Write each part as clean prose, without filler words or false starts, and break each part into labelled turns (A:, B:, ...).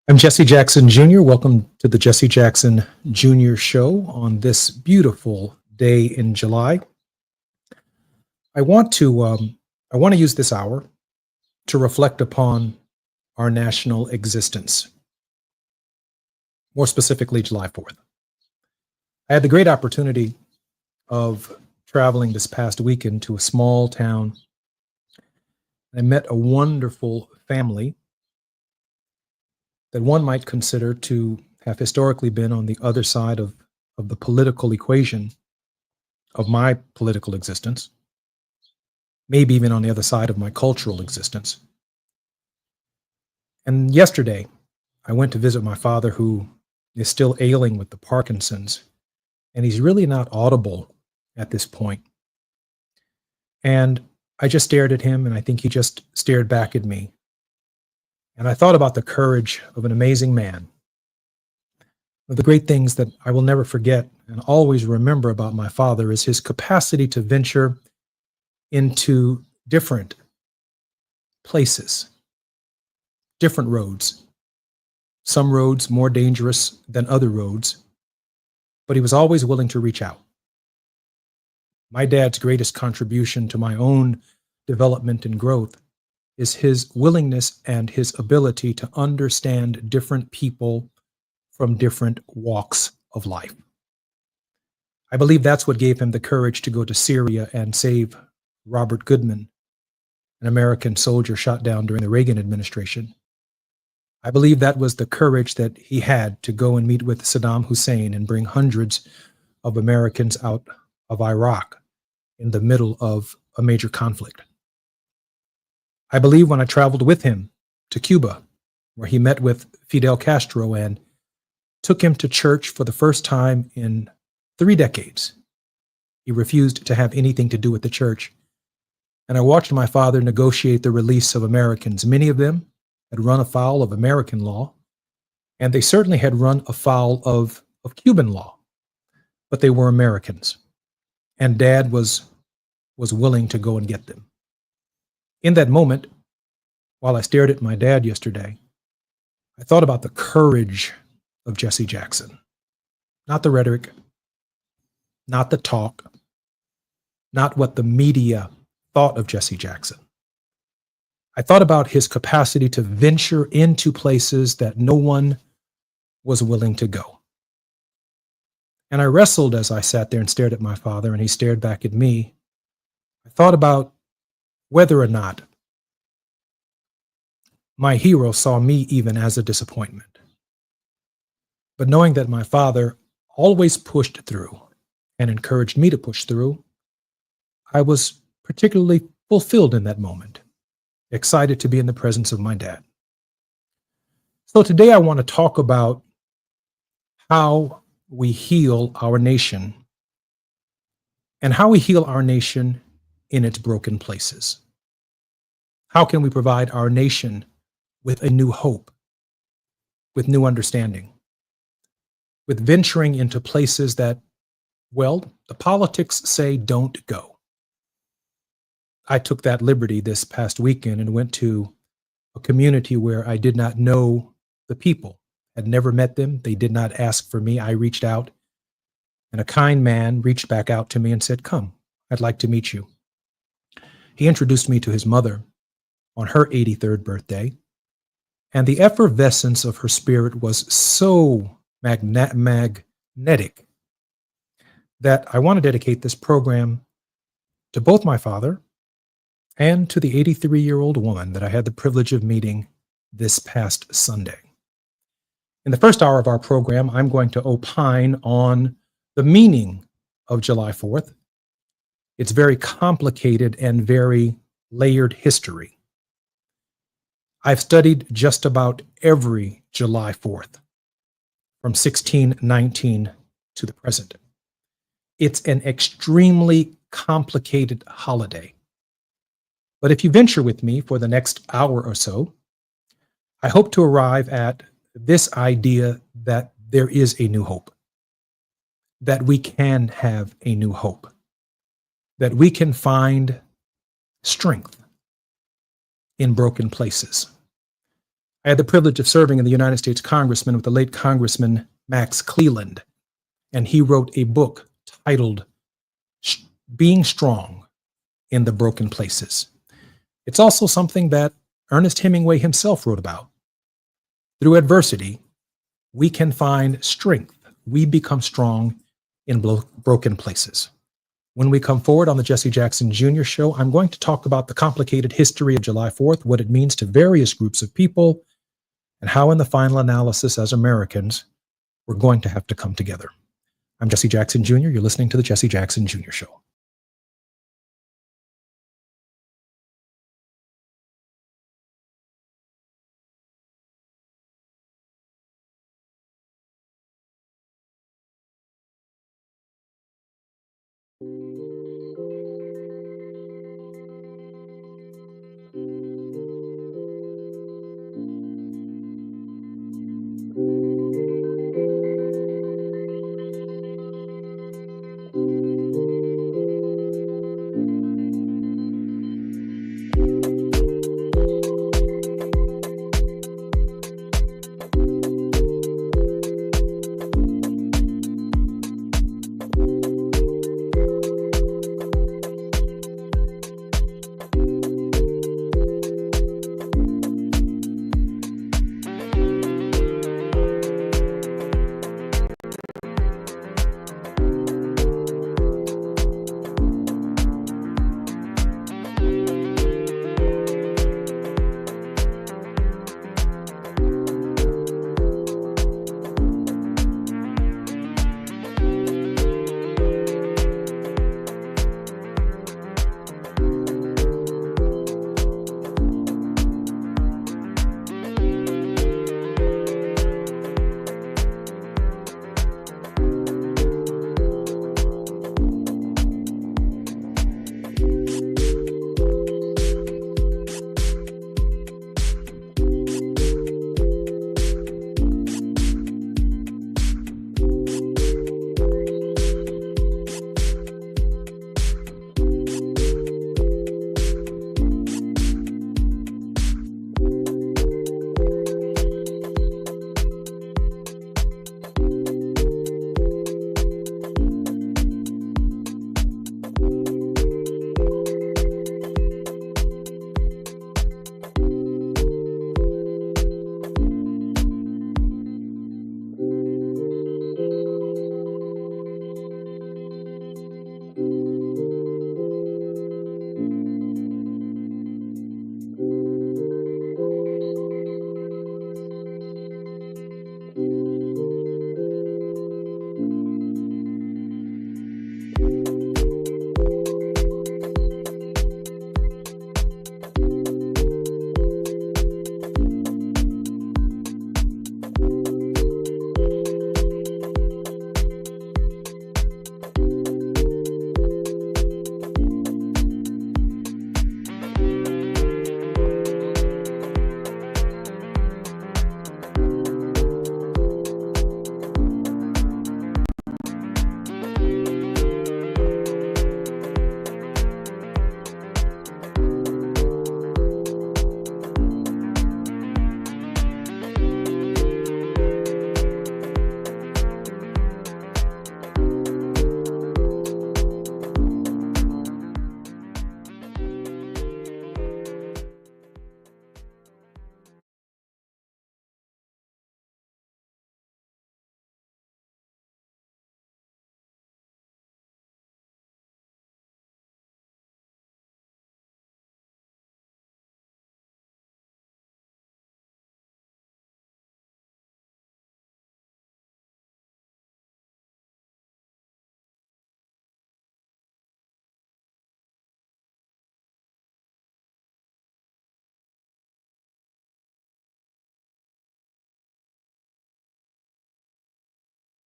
A: I'm Jesse Jackson Jr. Welcome to the Jesse Jackson Jr. Show on this beautiful day in July. I want to use this hour to reflect upon our national existence, more specifically July 4th. I had the great opportunity of traveling this past weekend to a small town. I met a wonderful family that one might consider to have historically been on the other side of the political equation of my political existence, maybe even on the other side of my cultural existence. And yesterday, I went to visit my father, who is still ailing with the Parkinson's, and he's really not audible at this point. And I just stared at him, and I think he just stared back at me. And I thought about the courage of an amazing man. One of the great things that I will never forget and always remember about my father is his capacity to venture into different places, different roads, some roads more dangerous than other roads, but he was always willing to reach out. My dad's greatest contribution to my own development and growth is his willingness and his ability to understand different people from different walks of life. I believe that's what gave him the courage to go to Syria and save Robert Goodman, an American soldier shot down during the Reagan administration. I believe that was the courage that he had to go and meet with Saddam Hussein and bring hundreds of Americans out of Iraq in the middle of a major conflict. I believe when I traveled with him to Cuba, where he met with Fidel Castro and took him to church for the first time in 3 decades. He refused to have anything to do with the church. And I watched my father negotiate the release of Americans. Many of them had run afoul of American law, and they certainly had run afoul of Cuban law, but they were Americans. And Dad was willing to go and get them. In that moment, while I stared at my dad yesterday, I thought about the courage of Jesse Jackson. Not the rhetoric, not the talk, not what the media thought of Jesse Jackson. I thought about his capacity to venture into places that no one was willing to go. And I wrestled as I sat there and stared at my father, and he stared back at me. I thought about whether or not my hero saw me even as a disappointment. But knowing that my father always pushed through and encouraged me to push through, I was particularly fulfilled in that moment, excited to be in the presence of my dad. So today I want to talk about how we heal our nation and how we heal our nation in its broken places. How can we provide our nation with a new hope, with new understanding, with venturing into places that, well, the politics say don't go? I took that liberty this past weekend and went to a community where I did not know the people, had never met them. They did not ask for me. I reached out, and a kind man reached back out to me and said, "Come, I'd like to meet you." He introduced me to his mother on her 83rd birthday, and the effervescence of her spirit was so magnetic that I want to dedicate this program to both my father and to the 83-year-old woman that I had the privilege of meeting this past Sunday. In the first hour of our program, I'm going to opine on the meaning of July 4th. It's very complicated and very layered history. I've studied just about every July 4th from 1619 to the present. It's an extremely complicated holiday. But if you venture with me for the next hour or so, I hope to arrive at this idea that there is a new hope, that we can have a new hope, that we can find strength in broken places. I had the privilege of serving in the United States Congressman with the late Congressman Max Cleland, and he wrote a book titled Being Strong in the Broken Places. It's also something that Ernest Hemingway himself wrote about. Through adversity, we can find strength. We become strong in broken places. When we come forward on the Jesse Jackson Jr. Show, I'm going to talk about the complicated history of July 4th, what it means to various groups of people, and how in the final analysis as Americans, we're going to have to come together. I'm Jesse Jackson Jr. You're listening to the Jesse Jackson Jr. Show.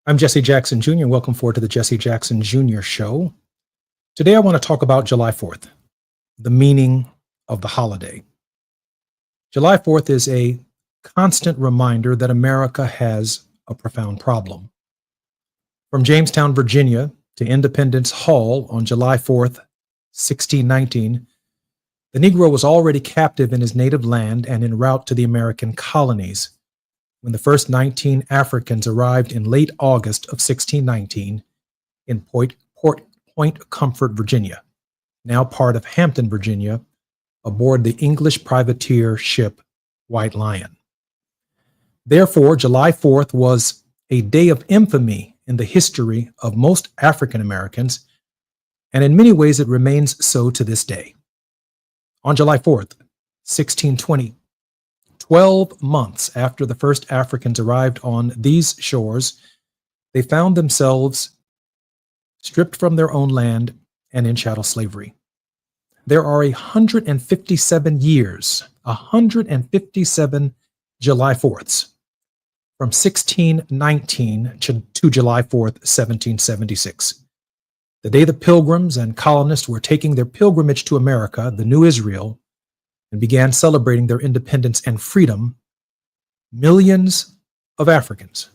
A: I'm Jesse Jackson Jr. Welcome forward to the Jesse Jackson Jr. Show. Today I want to talk about July 4th, the meaning of the holiday. July 4th is a constant reminder that America has a profound problem. From Jamestown, Virginia to Independence Hall on July 4th, 1619, The Negro was already captive in his native land and en route to the American colonies when the first 19 Africans arrived in late August of 1619 in Point Comfort, Virginia, now part of Hampton, Virginia, aboard the English privateer ship White Lion. Therefore, July 4th was a day of infamy in the history of most African Americans, and in many ways it remains so to this day. On July 4th, 1620, 12 months after the first Africans arrived on these shores, they found themselves stripped from their own land and in chattel slavery. There are 157 years, 157 July 4ths, from 1619 to July 4th, 1776. The day the Pilgrims and colonists were taking their pilgrimage to America, the New Israel, and began celebrating their independence and freedom, millions of Africans.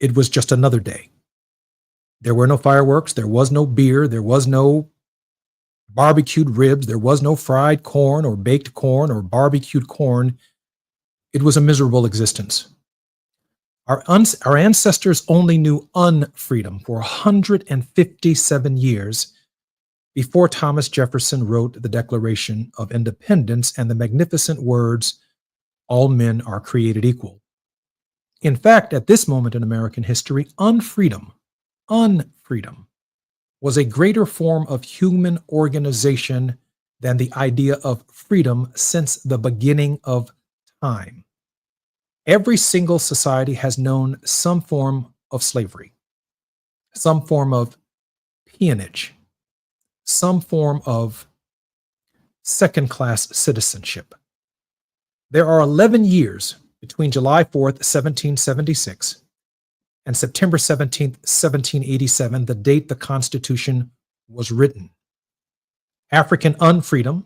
A: It was just another day. There were no fireworks, there was no beer, there was no barbecued ribs, there was no fried corn or baked corn or barbecued corn. It was a miserable existence. Our ancestors only knew unfreedom for 157 years before Thomas Jefferson wrote the Declaration of Independence and the magnificent words, "All men are created equal." In fact, at this moment in American history, unfreedom was a greater form of human organization than the idea of freedom since the beginning of time. Every single society has known some form of slavery, some form of peonage, some form of second-class citizenship. There are 11 years between July 4th, 1776, and September 17th, 1787, the date the Constitution was written. African unfreedom,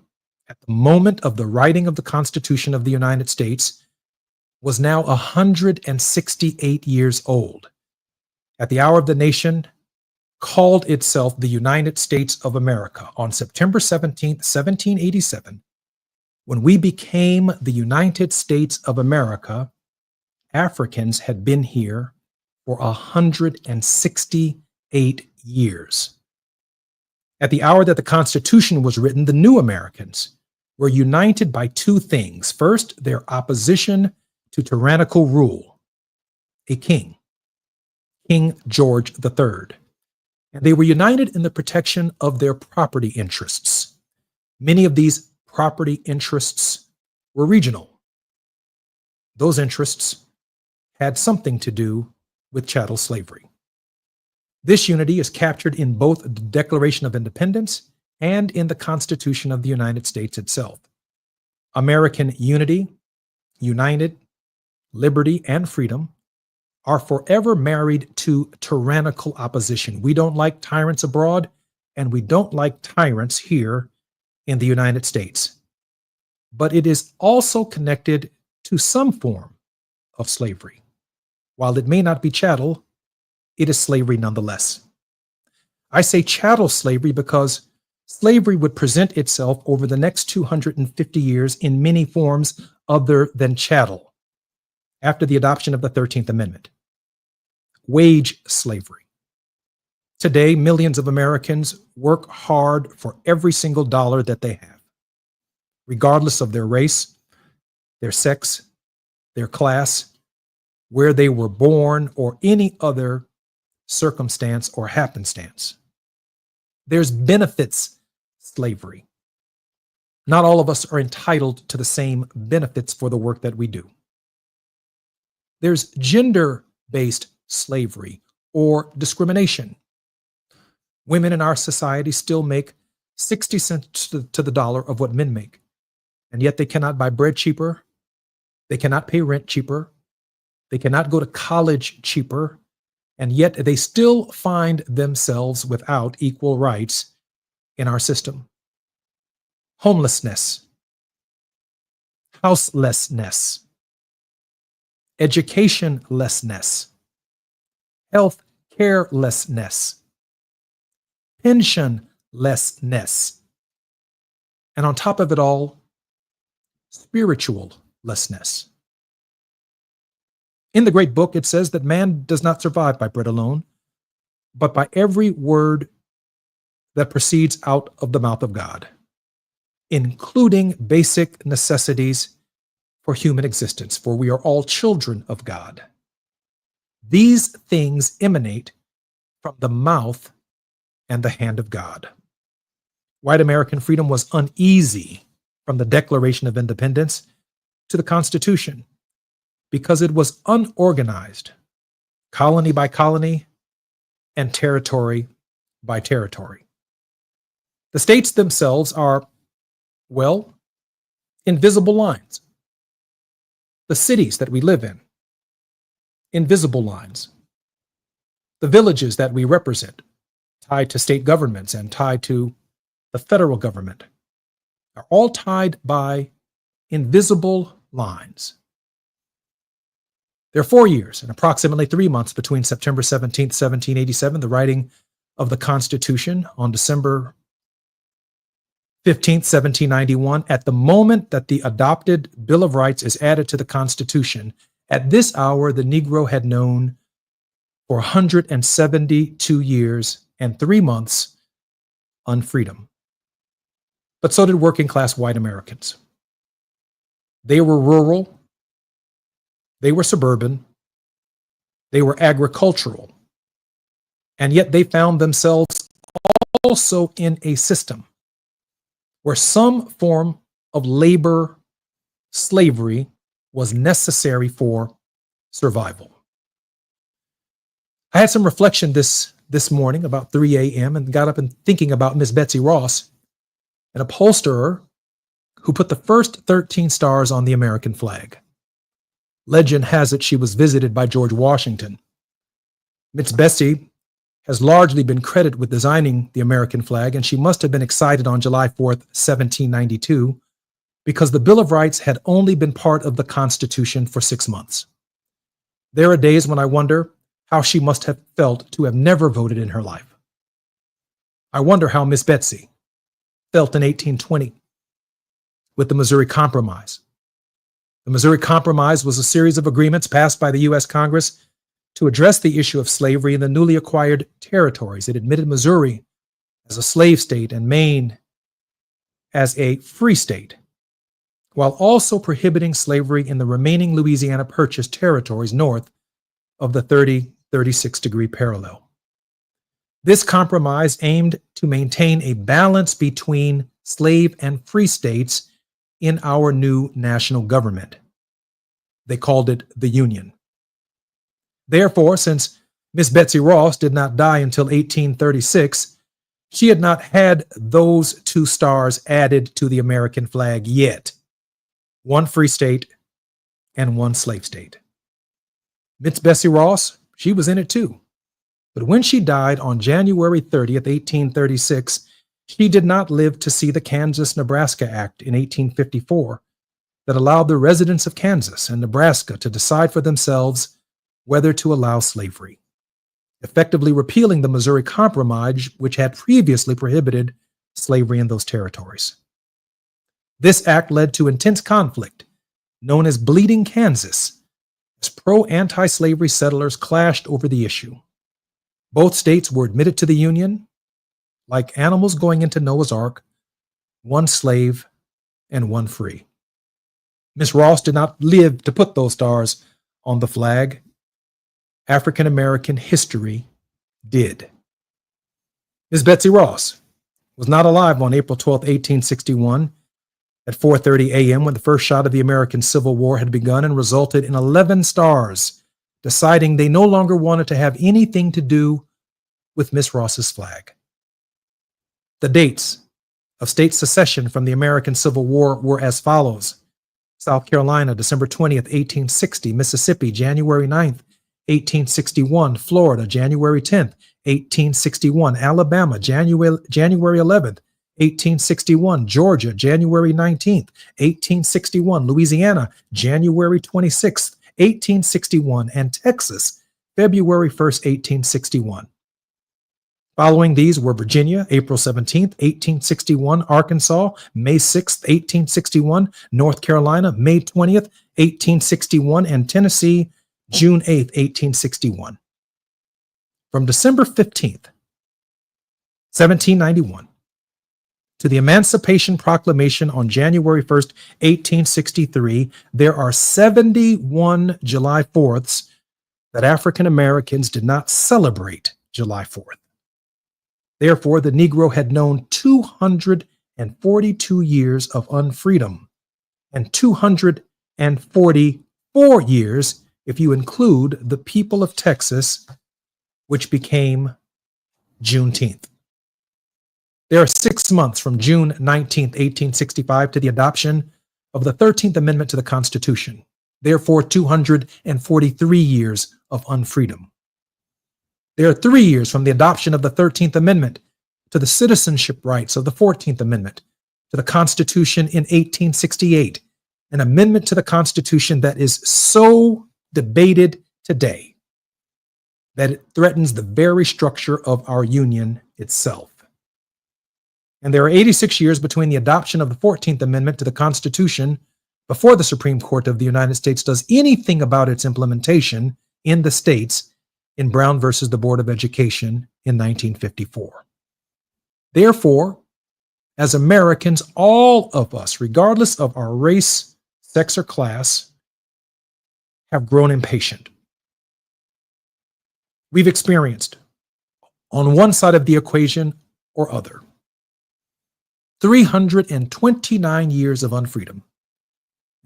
A: at the moment of the writing of the Constitution of the United States, was now 168 years old. At the hour of the nation called itself the United States of America on September 17th, 1787, when we became the United States of America, Africans had been here for 168 years. At the hour that the Constitution was written, the new Americans were united by two things. First, their opposition to tyrannical rule, a king, King George III. And they were united in the protection of their property interests. Many of these property interests were regional. Those interests had something to do with chattel slavery. This unity is captured in both the Declaration of Independence and in the Constitution of the United States itself. American unity, united, liberty, and freedom are forever married to tyrannical opposition. We don't like tyrants abroad, and we don't like tyrants here in the United States. But it is also connected to some form of slavery. While it may not be chattel, it is slavery nonetheless. I say chattel slavery because slavery would present itself over the next 250 years in many forms other than chattel after the adoption of the 13th Amendment. Wage slavery. Today, millions of Americans work hard for every single dollar that they have, regardless of their race, their sex, their class, where they were born, or any other circumstance or happenstance. There's benefits slavery. Not all of us are entitled to the same benefits for the work that we do. There's gender-based slavery or discrimination. Women in our society still make 60 cents to the dollar of what men make, and yet they cannot buy bread cheaper, they cannot pay rent cheaper, they cannot go to college cheaper, and yet they still find themselves without equal rights in our system. Homelessness, houselessness, educationlessness, health carelessness, pensionlessness, And on top of it all, spirituallessness. In the great book, it says that man does not survive by bread alone, but by every word that proceeds out of the mouth of God, including basic necessities for human existence, for we are all children of God. These things emanate from the mouth and the hand of God. White American freedom was uneasy from the Declaration of Independence to the Constitution because it was unorganized, colony by colony and territory by territory. The states themselves are, well, invisible lines. The cities that we live in, invisible lines. The villages that we represent, tied to state governments and tied to the federal government, are all tied by invisible lines. There are 4 years and approximately 3 months between September 17th, 1787, the writing of the Constitution, on December 15th, 1791, at the moment that the adopted Bill of Rights is added to the Constitution. At this hour, the Negro had known for 172 years and 3 months unfreedom. But so did working class white Americans. They were rural, they were suburban, they were agricultural, and yet they found themselves also in a system where some form of labor slavery was necessary for survival. I had some reflection this morning about 3 a.m. and got up and thinking about Miss Betsy Ross, an upholsterer who put the first 13 stars on the American flag. Legend has it she was visited by George Washington. Miss Betsy has largely been credited with designing the American flag, and she must have been excited on July 4th, 1792, because the Bill of Rights had only been part of the Constitution for 6 months. There are days when I wonder how she must have felt to have never voted in her life. I wonder how Miss Betsy felt in 1820 with the Missouri Compromise. The Missouri Compromise was a series of agreements passed by the U.S. Congress to address the issue of slavery in the newly acquired territories. It admitted Missouri as a slave state and Maine as a free state, while also prohibiting slavery in the remaining Louisiana Purchase territories north of the 36 degree parallel. This compromise aimed to maintain a balance between slave and free states in our new national government. They called it the Union. Therefore, since Miss Betsy Ross did not die until 1836, she had not had those 2 stars added to the American flag yet. 1 free state and 1 slave state. Miss Betsy Ross, she was in it too. But when she died on January 30th, 1836, she did not live to see the Kansas-Nebraska Act in 1854 that allowed the residents of Kansas and Nebraska to decide for themselves whether to allow slavery, effectively repealing the Missouri Compromise, which had previously prohibited slavery in those territories. This act led to intense conflict, known as Bleeding Kansas, as pro-anti-slavery settlers clashed over the issue. Both states were admitted to the Union, like animals going into Noah's Ark, 1 slave and 1 free. Miss Ross did not live to put those stars on the flag. African American history did. Miss Betsy Ross was not alive on April 12, 1861, at 4:30 a.m. when the first shot of the American Civil War had begun and resulted in 11 stars deciding they no longer wanted to have anything to do with Miss Ross's flag. The dates of state secession from the American Civil War were as follows: South Carolina, December 20th, 1860, Mississippi, January 9th, 1861, Florida, January 10th, 1861, Alabama, January 11th, 1861, Georgia, January 19th, 1861, Louisiana, January 26th, 1861, and Texas, February 1st, 1861. Following these were Virginia, April 17th, 1861, Arkansas, May 6th, 1861, North Carolina, May 20th, 1861, and Tennessee, June 8th, 1861. From December 15th, 1791, to the Emancipation Proclamation on January 1st, 1863, there are 71 July 4ths that African Americans did not celebrate July 4th. Therefore, the Negro had known 242 years of unfreedom and 244 years if you include the people of Texas, which became Juneteenth. There are 6 months from June 19th, 1865 to the adoption of the 13th Amendment to the Constitution. Therefore, 243 years of unfreedom. There are 3 years from the adoption of the 13th Amendment to the citizenship rights of the 14th Amendment to the Constitution in 1868, an amendment to the Constitution that is so debated today that it threatens the very structure of our Union itself. And there are 86 years between the adoption of the 14th Amendment to the Constitution before the Supreme Court of the United States does anything about its implementation in the states in Brown versus the Board of Education in 1954. Therefore, as Americans, all of us, regardless of our race, sex, or class, have grown impatient. We've experienced, on one side of the equation or other, 329 years of unfreedom,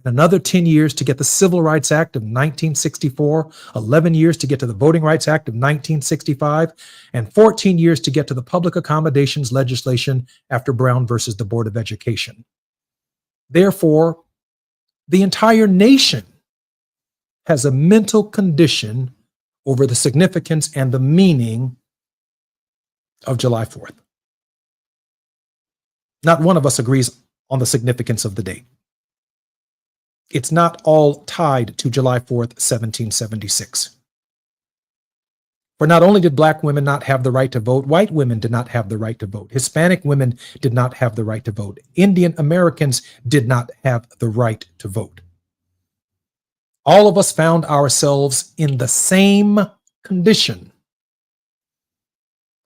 A: and another 10 years to get the Civil Rights Act of 1964, 11 years to get to the Voting Rights Act of 1965, and 14 years to get to the public accommodations legislation after Brown versus the Board of Education. Therefore, the entire nation has a mental condition over the significance and the meaning of July 4th. Not one of us agrees on the significance of the date. It's not all tied to July 4th, 1776. For not only did Black women not have the right to vote, white women did not have the right to vote. Hispanic women did not have the right to vote. Indian Americans did not have the right to vote. All of us found ourselves in the same condition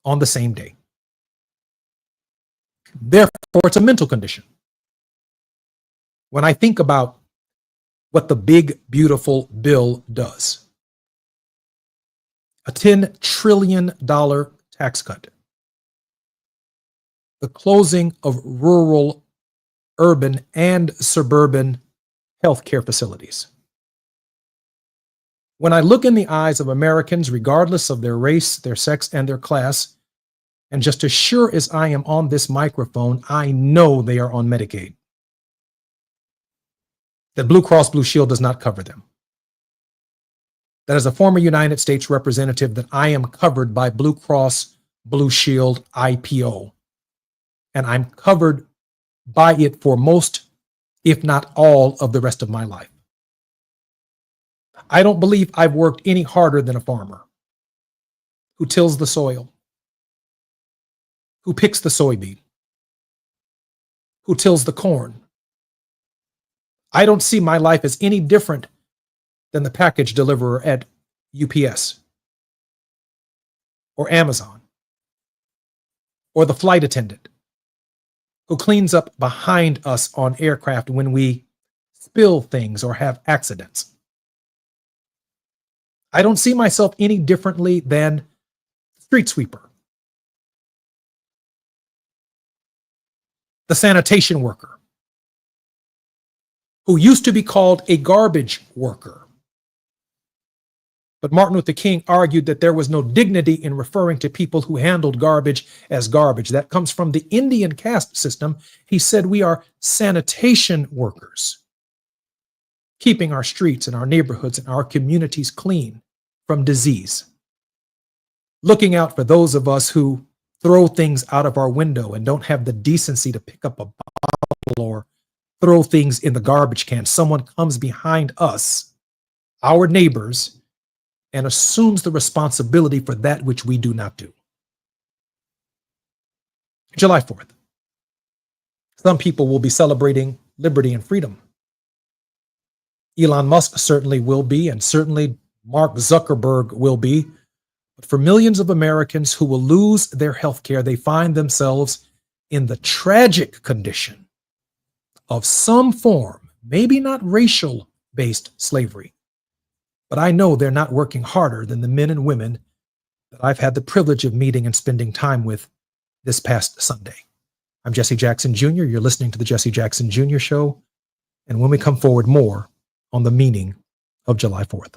A: on the same day. Therefore, it's a mental condition. When I think about what the big, beautiful bill does, a $10 trillion tax cut, the closing of rural, urban, and suburban healthcare facilities. When I look in the eyes of Americans, regardless of their race, their sex, and their class, and just as sure as I am on this microphone, I know they are on Medicaid. That Blue Cross Blue Shield does not cover them. That as a former United States representative, that I am covered by Blue Cross Blue Shield IPO. And I'm covered by it for most, if not all, of the rest of my life. I don't believe I've worked any harder than a farmer who tills the soil, who picks the soybean, who tills the corn. I don't see my life as any different than the package deliverer at UPS or Amazon or the flight attendant who cleans up behind us on aircraft when we spill things or have accidents. I don't see myself any differently than street sweeper, the sanitation worker, who used to be called a garbage worker. But Martin Luther King argued that there was no dignity in referring to people who handled garbage as garbage. That comes from the Indian caste system. He said we are sanitation workers, keeping our streets and our neighborhoods and our communities clean from disease, looking out for those of us who throw things out of our window and don't have the decency to pick up a bottle or throw things in the garbage can. Someone comes behind us, our neighbors, and assumes the responsibility for that which we do not do. July 4th. Some people will be celebrating liberty and freedom. Elon Musk certainly will be, and certainly Mark Zuckerberg will be. But for millions of Americans who will lose their health care, they find themselves in the tragic condition of some form, maybe not racial based slavery. But I know they're not working harder than the men and women that I've had the privilege of meeting and spending time with this past Sunday. I'm Jesse Jackson Jr. You're listening to the Jesse Jackson Jr. Show. And when we come forward, more on the meaning of July 4th.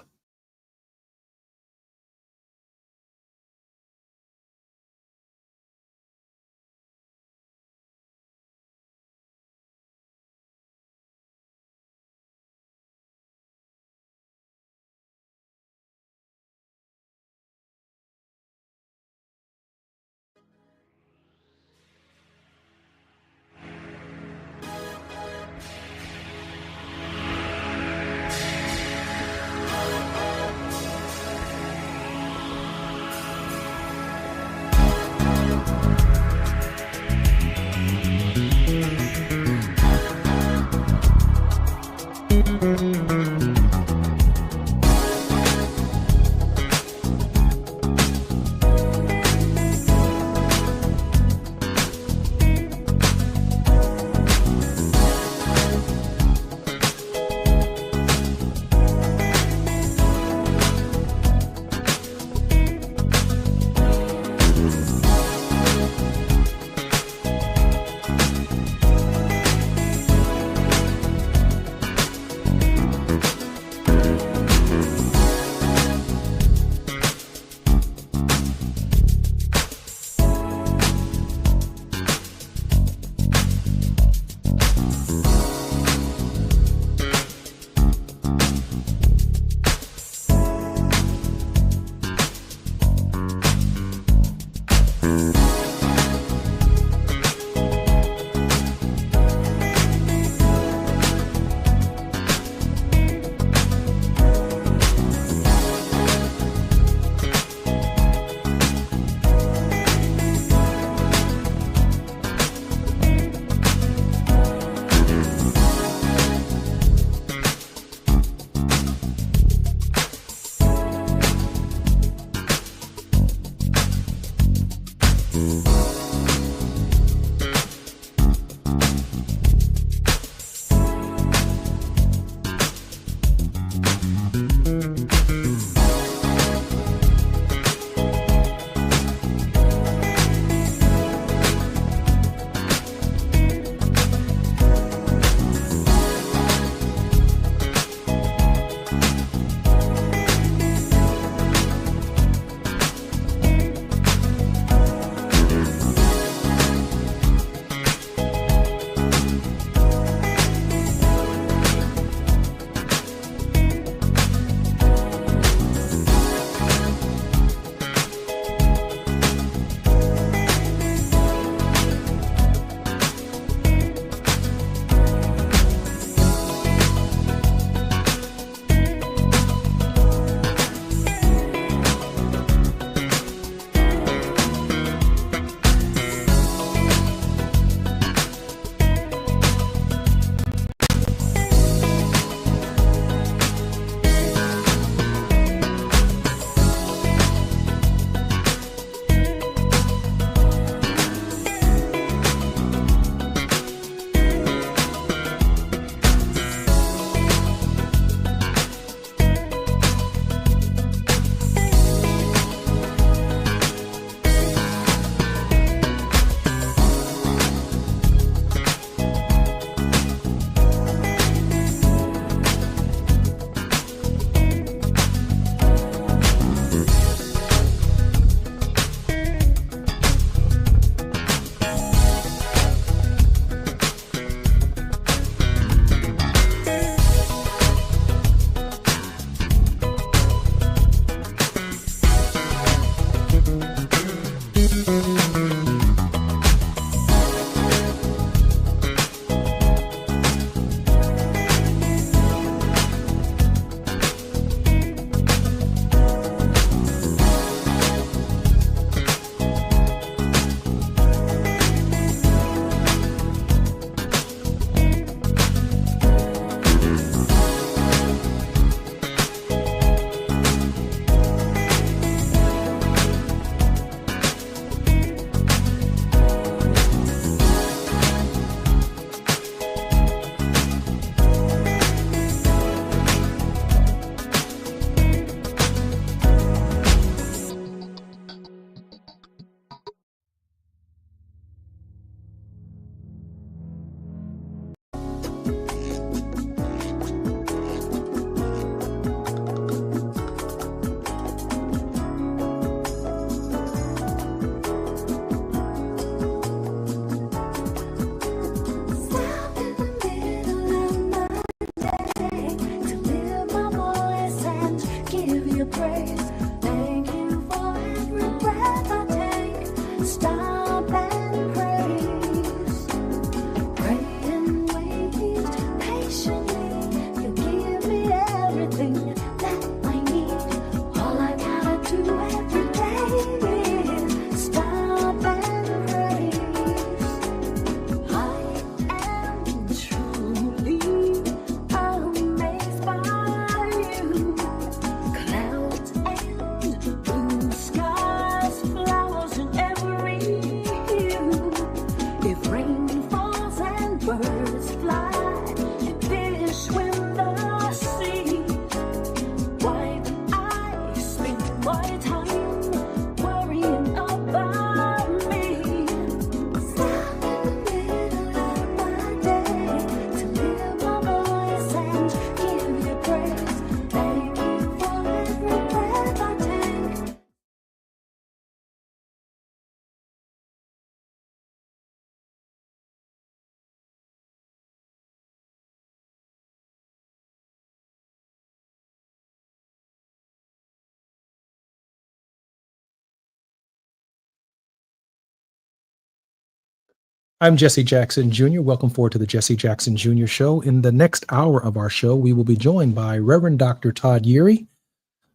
A: I'm Jesse Jackson Jr. Welcome forward to the Jesse Jackson Jr. Show. In the next hour of our show, we will be joined by Reverend Dr. Todd Yeary,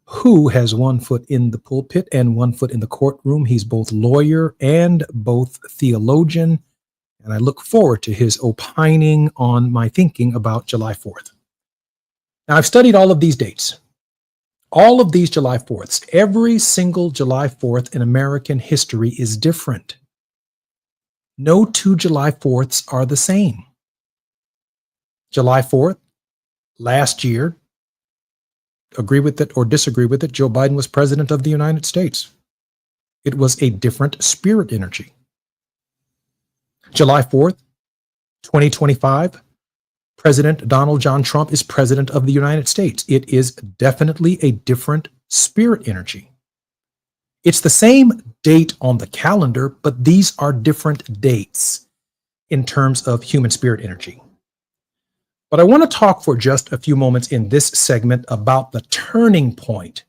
A: who has one foot in the pulpit and one foot in the courtroom. He's both lawyer and both theologian, and I look forward to his opining on my thinking about July 4th. Now, I've studied all of these dates, all of these July 4ths. Every single July 4th in American history is different. No two July 4ths are the same. July 4th, last year, agree with it or disagree with it, Joe Biden was president of the United States. It was a different spirit energy. July 4th, 2025, President Donald John Trump is president of the United States. It is definitely a different spirit energy. It's the same date on the calendar, but these are different dates in terms of human spirit energy. But I want to talk for just a few moments in this segment about the turning point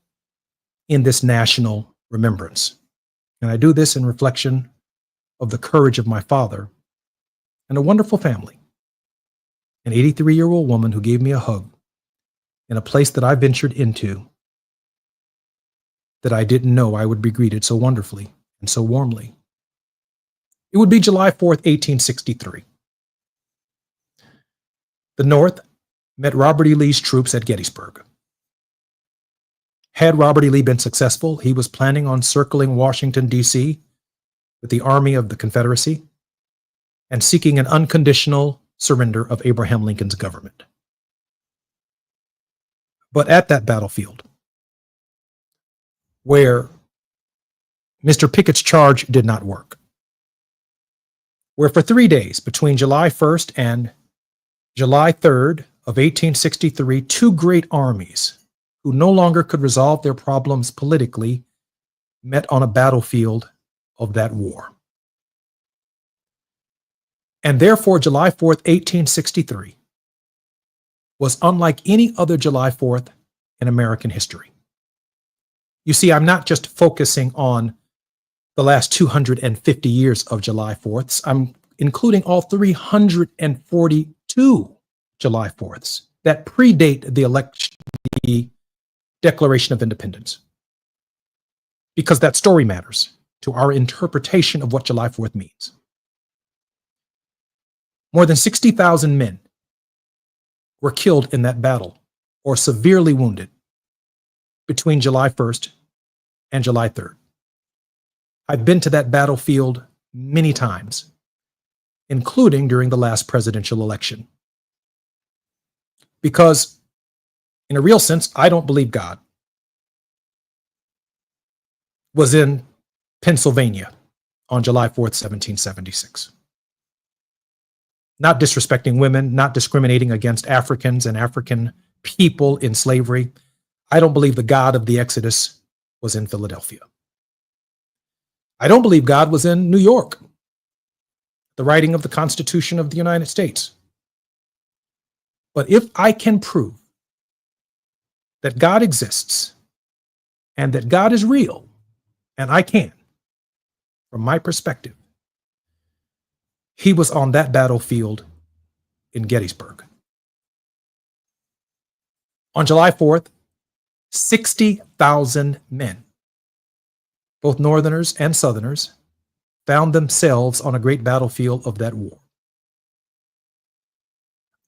A: in this national remembrance. And I do this in reflection of the courage of my father and a wonderful family, an 83-year-old woman who gave me a hug in a place that I ventured into that I didn't know I would be greeted so wonderfully and so warmly. It would be July 4th, 1863. The North met Robert E. Lee's troops at Gettysburg. Had Robert E. Lee been successful, he was planning on circling Washington, D.C. with the Army of the Confederacy and seeking an unconditional surrender of Abraham Lincoln's government. But at that battlefield, where Mr. Pickett's charge did not work, where for 3 days between July 1st and July 3rd of 1863, two great armies who no longer could resolve their problems politically met on a battlefield of that war. And therefore, July 4th, 1863 was unlike any other July 4th in American history. You see, I'm not just focusing on the last 250 years of July 4ths. I'm including all 342 July 4ths that predate the Declaration of Independence. Because that story matters to our interpretation of what July 4th means. More than 60,000 men were killed in that battle or severely wounded between July 1st and July 3rd. I've been to that battlefield many times, including during the last presidential election. Because, in a real sense, I don't believe God was in Pennsylvania on July 4th, 1776. Not disrespecting women, not discriminating against Africans and African people in slavery. I don't believe the God of the Exodus was in Philadelphia. I don't believe God was in New York, the writing of the Constitution of the United States. But if I can prove that God exists and that God is real, and I can, from my perspective, he was on that battlefield in Gettysburg. On July 4th, 60,000 men, both Northerners and Southerners, found themselves on a great battlefield of that war.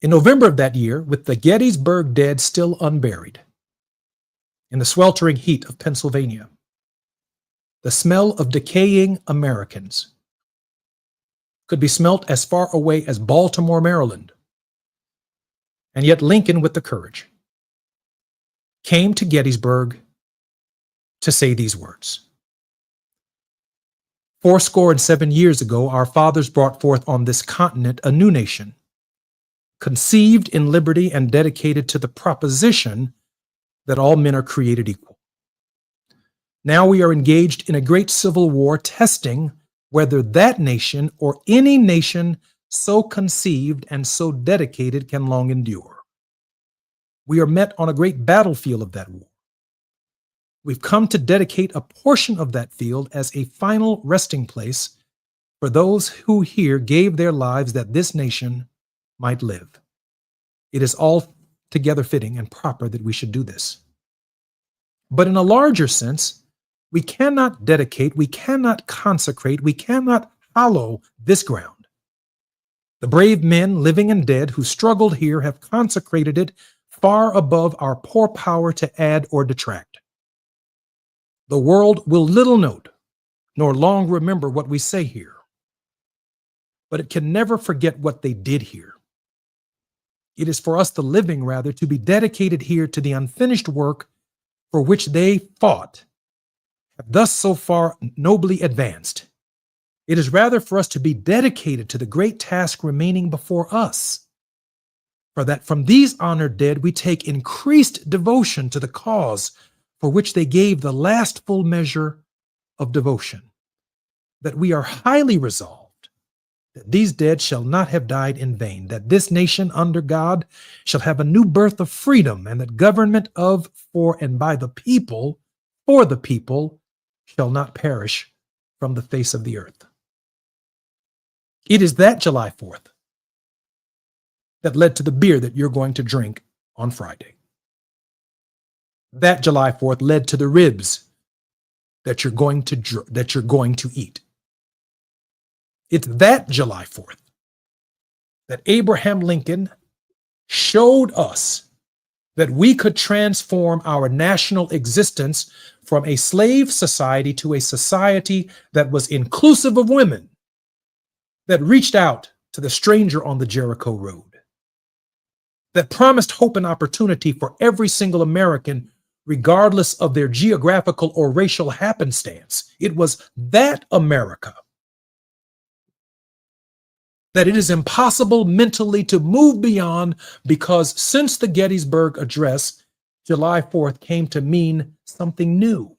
A: In November of that year, with the Gettysburg dead still unburied, in the sweltering heat of Pennsylvania, the smell of decaying Americans could be smelt as far away as Baltimore, Maryland. And yet Lincoln, with the courage, came to Gettysburg to say these words. 77 years ago, our fathers brought forth on this continent a new nation, conceived in liberty and dedicated to the proposition that all men are created equal. Now we are engaged in a great civil war, testing whether that nation or any nation so conceived and so dedicated can long endure. We are met on a great battlefield of that war. We've come to dedicate a portion of that field as a final resting place for those who here gave their lives that this nation might live. It is altogether fitting and proper that we should do this. But in a larger sense, we cannot dedicate, we cannot consecrate, we cannot hallow this ground. The brave men, living and dead, who struggled here have consecrated it far above our poor power to add or detract. The world will little note, nor long remember what we say here, but it can never forget what they did here. It is for us, the living, rather, to be dedicated here to the unfinished work for which they fought, have thus so far nobly advanced. It is rather for us to be dedicated to the great task remaining before us, for that from these honored dead we take increased devotion to the cause for which they gave the last full measure of devotion, that we are highly resolved that these dead shall not have died in vain, that this nation under God shall have a new birth of freedom, and that government of, for, and by the people, for the people, shall not perish from the face of the earth. It is that July 4th that led to the beer that you're going to drink on Friday. That July 4th led to the ribs that you're going to eat. It's that July 4th that Abraham Lincoln showed us that we could transform our national existence from a slave society to a society that was inclusive of women, that reached out to the stranger on the Jericho Road, that promised hope and opportunity for every single American, regardless of their geographical or racial happenstance. It was that America that it is impossible mentally to move beyond, because since the Gettysburg Address, July 4th came to mean something new.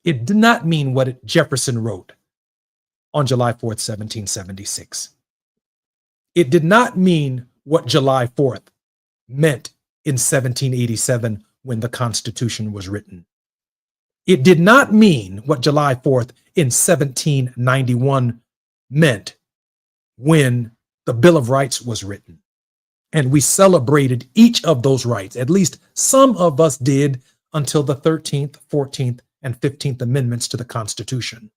A: It did not mean what Jefferson wrote on July 4th, 1776. It did not mean what July 4th meant in 1787 when the Constitution was written. It did not mean what July 4th in 1791 meant when the Bill of Rights was written. And we celebrated each of those rights. At least some of us did, until the 13th, 14th, and 15th Amendments to the Constitution.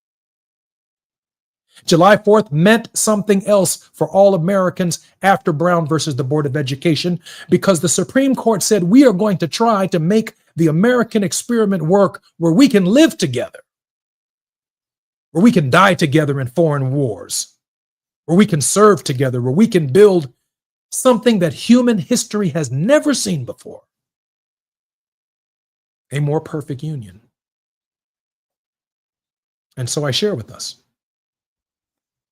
A: July 4th meant something else for all Americans after Brown versus the Board of Education, because the Supreme Court said we are going to try to make the American experiment work where we can live together, where we can die together in foreign wars, where we can serve together, where we can build something that human history has never seen before. A more perfect union. And so I share with us,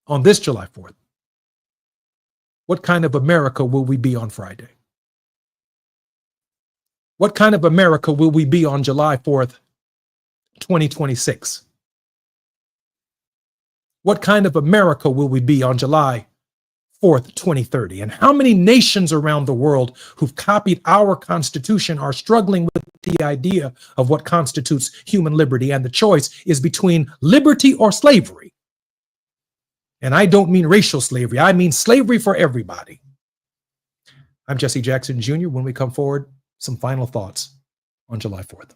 A: on this July 4th, what kind of America will we be on Friday? What kind of America will we be on July 4th, 2026? What kind of America will we be on July 4th, 2030? And how many nations around the world who've copied our Constitution are struggling with the idea of what constitutes human liberty? And the choice is between liberty or slavery. And I don't mean racial slavery. I mean slavery for everybody. I'm Jesse Jackson Jr. When we come forward, some final thoughts on July 4th.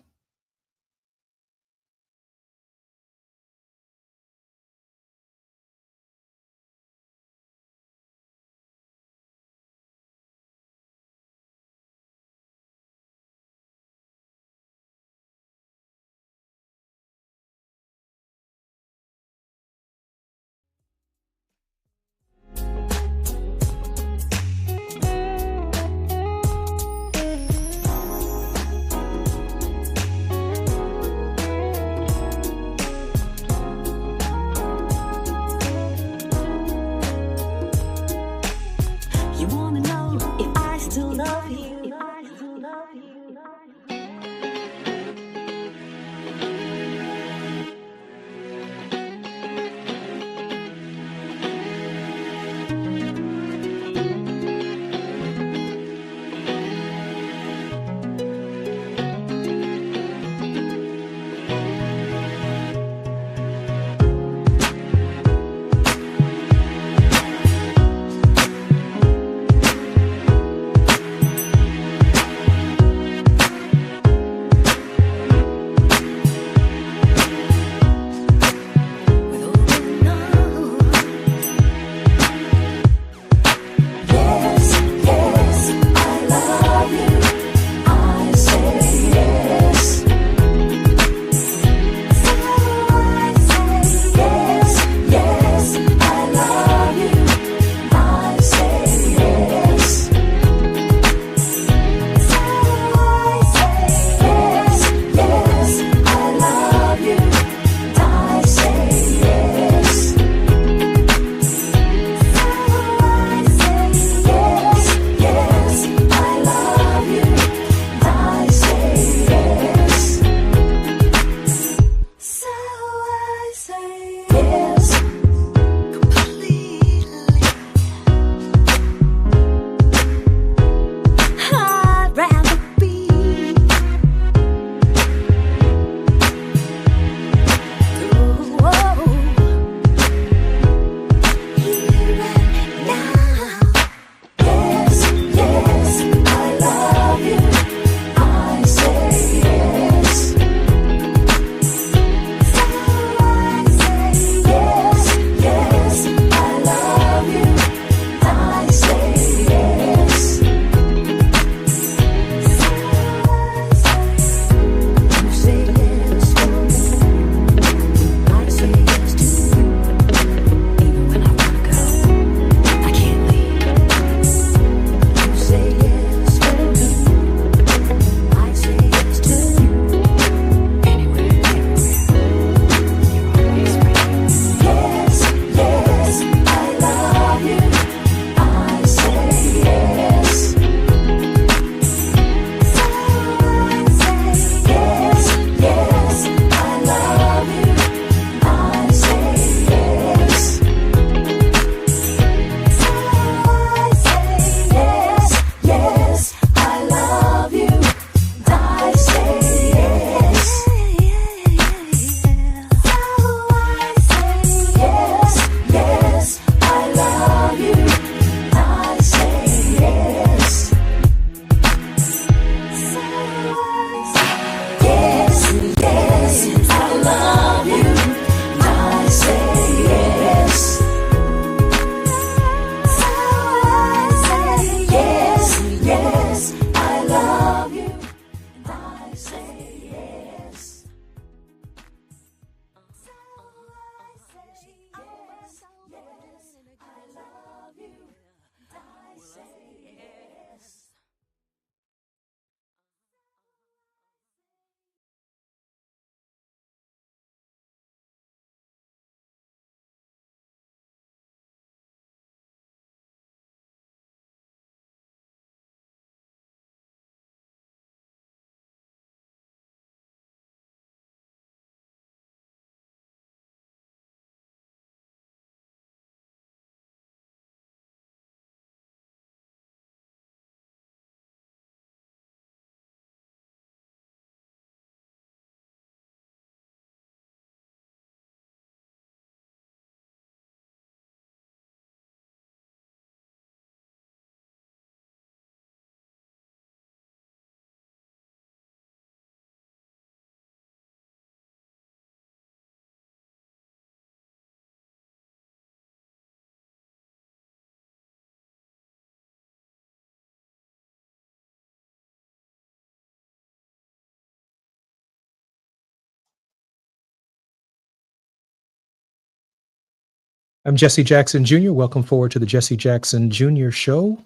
A: I'm Jesse Jackson Jr. Welcome forward to the Jesse Jackson Jr. Show.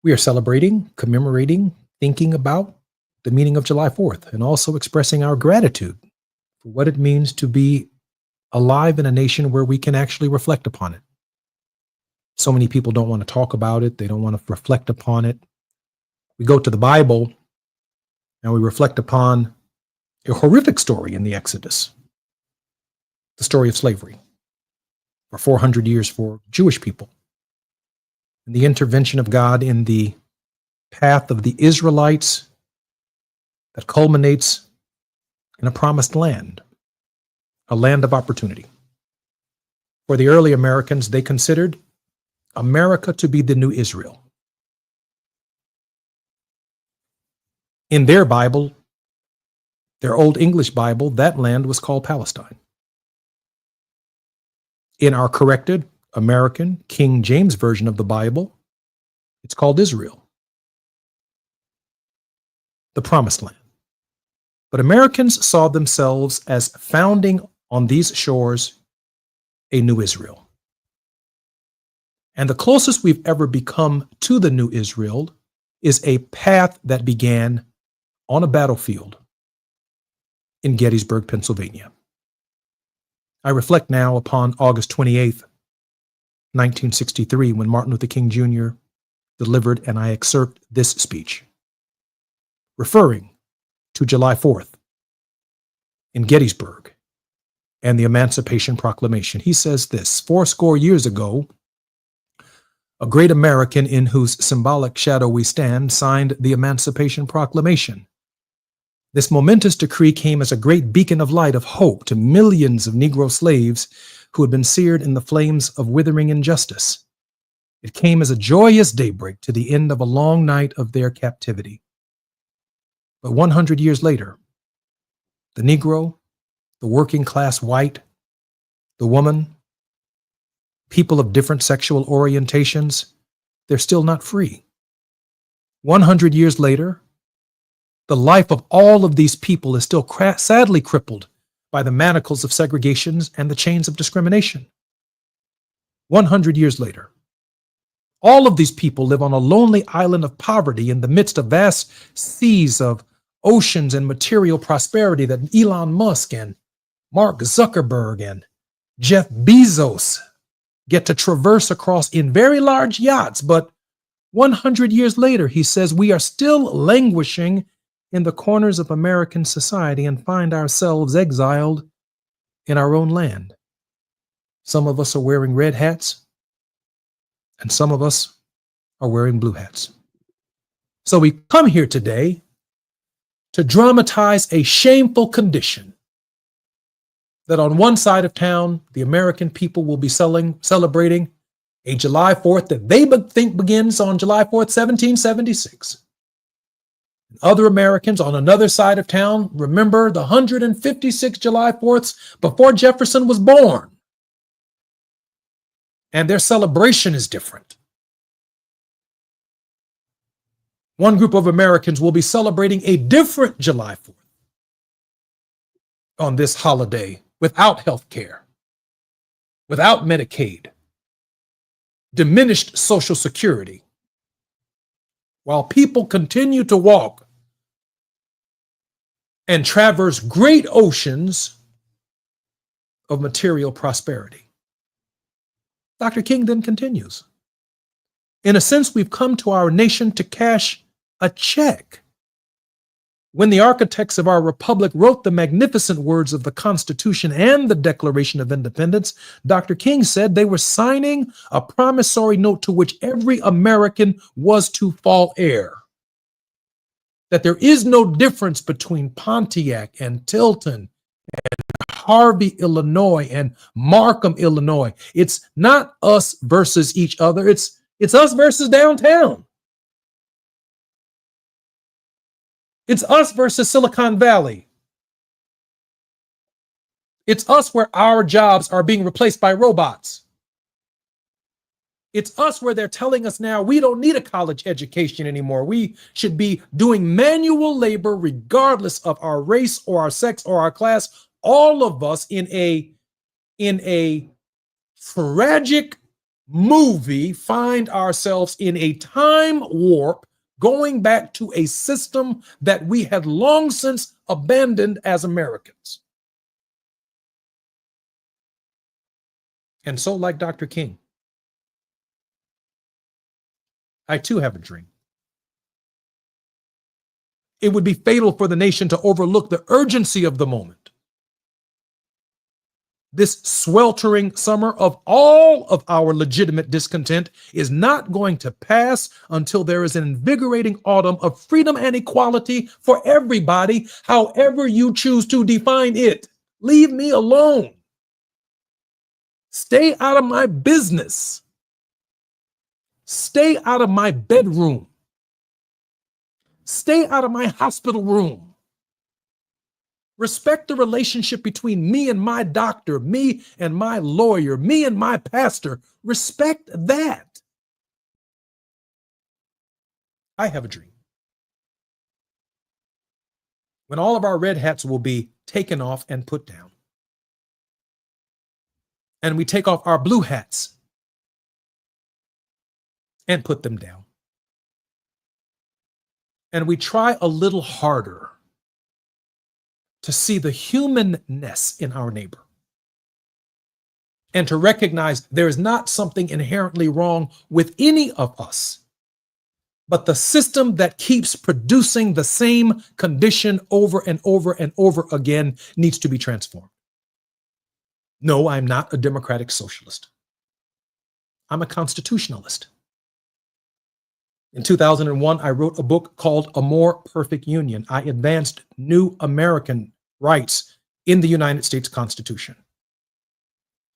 A: We are celebrating, commemorating, thinking about the meaning of July 4th, and also expressing our gratitude for what it means to be alive in a nation where we can actually reflect upon it. So many people don't want to talk about it. They don't want to reflect upon it. We go to the Bible and we reflect upon a horrific story in the Exodus, the story of slavery for 400 years for Jewish people, and the intervention of God in the path of the Israelites that culminates in a promised land, a land of opportunity. For the early Americans, they considered America to be the new Israel. In their Bible, their Old English Bible, that land was called Palestine. In our corrected American King James Version of the Bible, it's called Israel, the Promised Land. But Americans saw themselves as founding on these shores a new Israel. And the closest we've ever become to the new Israel is a path that began on a battlefield in Gettysburg, Pennsylvania. I reflect now upon August 28th, 1963, when Martin Luther King Jr. delivered, and I excerpt this speech, referring to July 4th in Gettysburg and the Emancipation Proclamation. He says this: 80 years ago, a great American in whose symbolic shadow we stand signed the Emancipation Proclamation. This momentous decree came as a great beacon of light of hope to millions of Negro slaves who had been seared in the flames of withering injustice. It came as a joyous daybreak to the end of a long night of their captivity. But 100 years later, the Negro, the working class white, the woman, people of different sexual orientations, they're still not free. 100 years later, the life of all of these people is still sadly crippled by the manacles of segregations and the chains of discrimination. 100 years later, all of these people live on a lonely island of poverty in the midst of vast seas of oceans and material prosperity that Elon Musk and Mark Zuckerberg and Jeff Bezos get to traverse across in very large yachts. But 100 years later, he says, we are still languishing in the corners of American society and find ourselves exiled in our own land. Some of us are wearing red hats, and some of us are wearing blue hats. So we come here today to dramatize a shameful condition that on one side of town, the American people will be celebrating a July 4th that they think begins on July 4th, 1776. Other Americans on another side of town remember the 156 July 4ths before Jefferson was born. And their celebration is different. One group of Americans will be celebrating a different July 4th on this holiday without health care, without Medicaid, diminished Social Security, while people continue to walk and traverse great oceans of material prosperity. Dr. King then continues, in a sense, we've come to our nation to cash a check. When the architects of our republic wrote the magnificent words of the Constitution and the Declaration of Independence, Dr. King said they were signing a promissory note to which every American was to fall heir. That there is no difference between Pontiac and Tilton and Harvey, Illinois and Markham, Illinois. It's not us versus each other. It's us versus downtown. It's us versus Silicon Valley. It's us where our jobs are being replaced by robots. It's us where they're telling us now we don't need a college education anymore. We should be doing manual labor regardless of our race or our sex or our class. All of us in a tragic movie find ourselves in a time warp going back to a system that we had long since abandoned as Americans. And so, like Dr. King, I too have a dream. It would be fatal for the nation to overlook the urgency of the moment. This sweltering summer of all of our legitimate discontent is not going to pass until there is an invigorating autumn of freedom and equality for everybody, however you choose to define it. Leave me alone. Stay out of my business. Stay out of my bedroom. Stay out of my hospital room. Respect the relationship between me and my doctor, me and my lawyer, me and my pastor. Respect that. I have a dream. When all of our red hats will be taken off and put down, and we take off our blue hats and put them down, and we try a little harder to see the humanness in our neighbor and to recognize there is not something inherently wrong with any of us, but the system that keeps producing the same condition over and over and over again needs to be transformed. No, I'm not a democratic socialist. I'm a constitutionalist. In 2001, I wrote a book called A More Perfect Union. I advanced new American rights in the United States Constitution.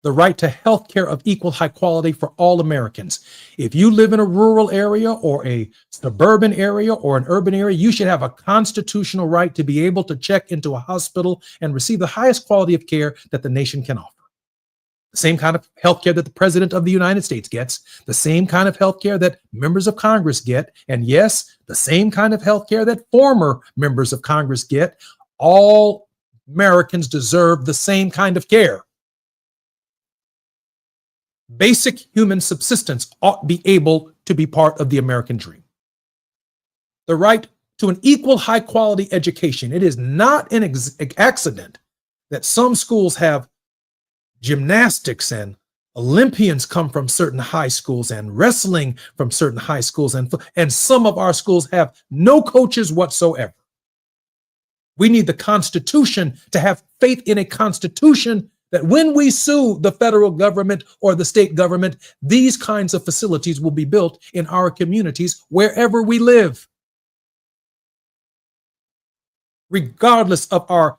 A: The right to health care of equal high quality for all Americans. If you live in a rural area or a suburban area or an urban area, you should have a constitutional right to be able to check into a hospital and receive the highest quality of care that the nation can offer. The same kind of health care that the President of the United States gets, the same kind of health care that members of Congress get, and yes, the same kind of health care that former members of Congress get. All Americans deserve the same kind of care. Basic human subsistence ought to be able to be part of the American dream. The right to an equal high quality education. It is not an accident that some schools have gymnastics and Olympians come from certain high schools and wrestling from certain high schools, and some of our schools have no coaches whatsoever. We need the Constitution to have faith in a Constitution that when we sue the federal government or the state government, these kinds of facilities will be built in our communities wherever we live, regardless of our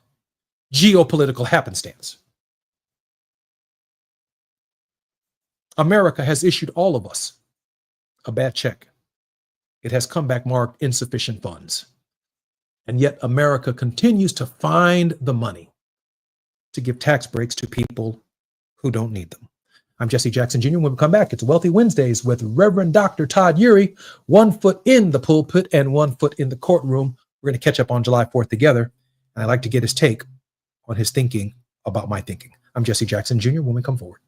A: geopolitical happenstance. America has issued all of us a bad check. It has come back marked insufficient funds. And yet America continues to find the money to give tax breaks to people who don't need them. I'm Jesse Jackson Jr. When we come back, it's Wealthy Wednesdays with Reverend Dr. Todd Eury, 1 foot in the pulpit and 1 foot in the courtroom. We're going to catch up on July 4th together. And I'd like to get his take on his thinking about my thinking. I'm Jesse Jackson Jr. when we come forward.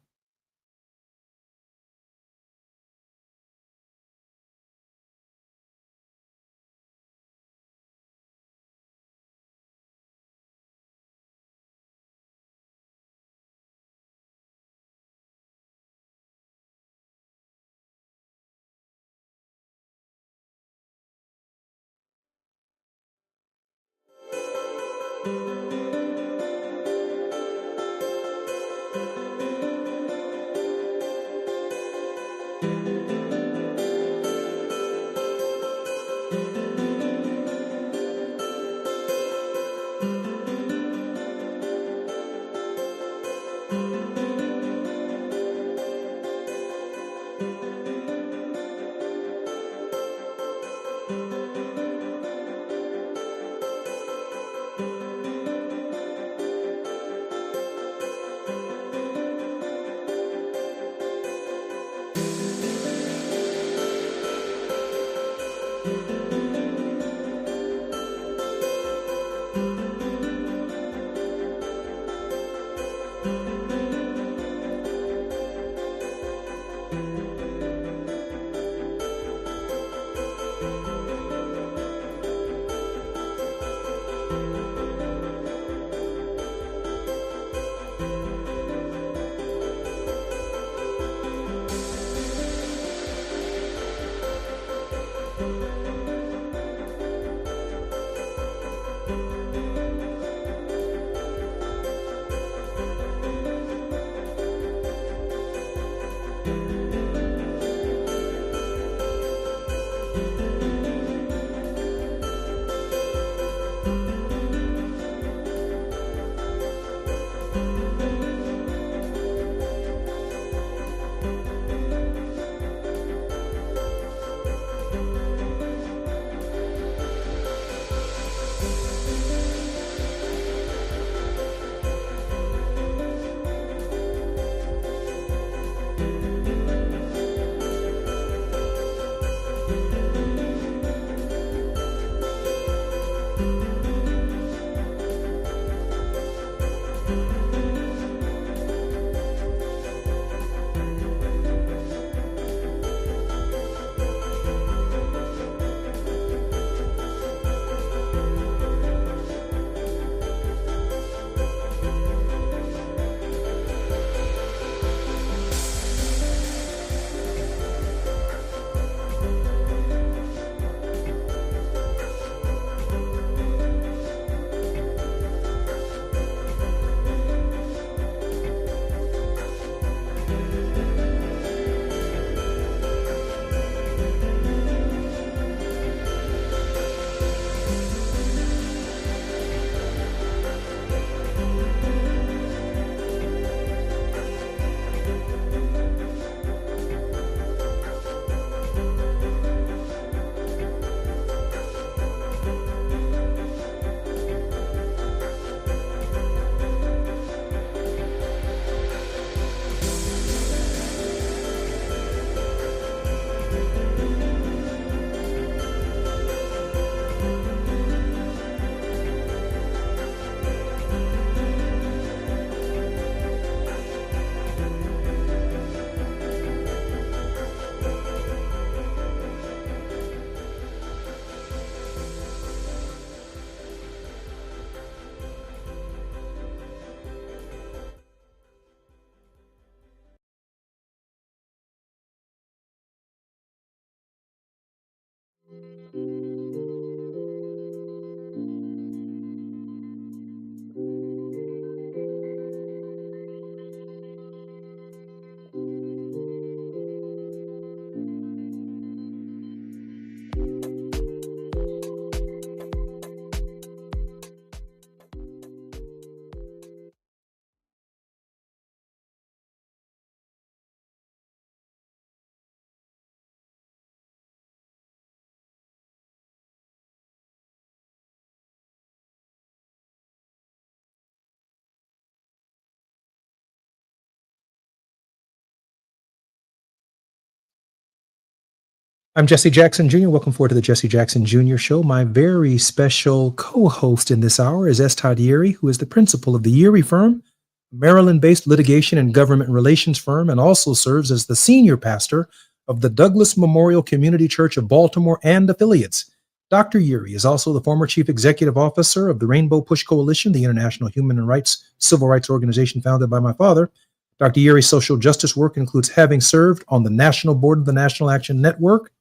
A: I'm Jesse Jackson Jr. Welcome forward to the Jesse Jackson Jr. Show. My very special co-host in this hour is S. Todd Yeary, who is the principal of the Yeary Firm, a Maryland-based litigation and government relations firm, and also serves as the senior pastor of the Douglas Memorial Community Church of Baltimore and affiliates. Dr. Yeary is also the former chief executive officer of the Rainbow Push Coalition, the international human rights civil rights organization founded by my father. Dr. Yeary's social justice work includes having served on the national board of the National Action Network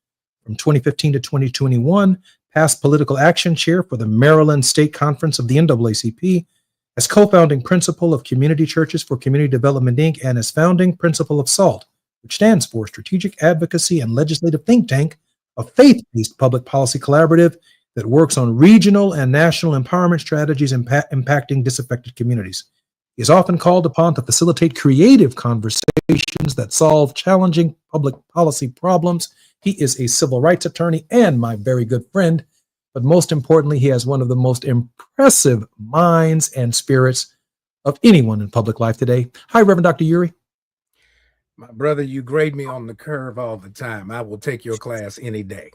A: from 2015 to 2021, past political action chair for the Maryland State Conference of the NAACP, as co-founding principal of Community Churches for Community Development, Inc., and as founding principal of SALT, which stands for Strategic Advocacy and Legislative Think Tank, a faith-based public policy collaborative that works on regional and national empowerment strategies impacting disaffected communities. He is often called upon to facilitate creative conversations that solve challenging public policy problems. He is a civil rights attorney and my very good friend, but most importantly, he has one of the most impressive minds and spirits of anyone in public life today. Hi, Reverend Dr. Yeary.
B: My brother, you grade me on the curve all the time. I will take your class any day.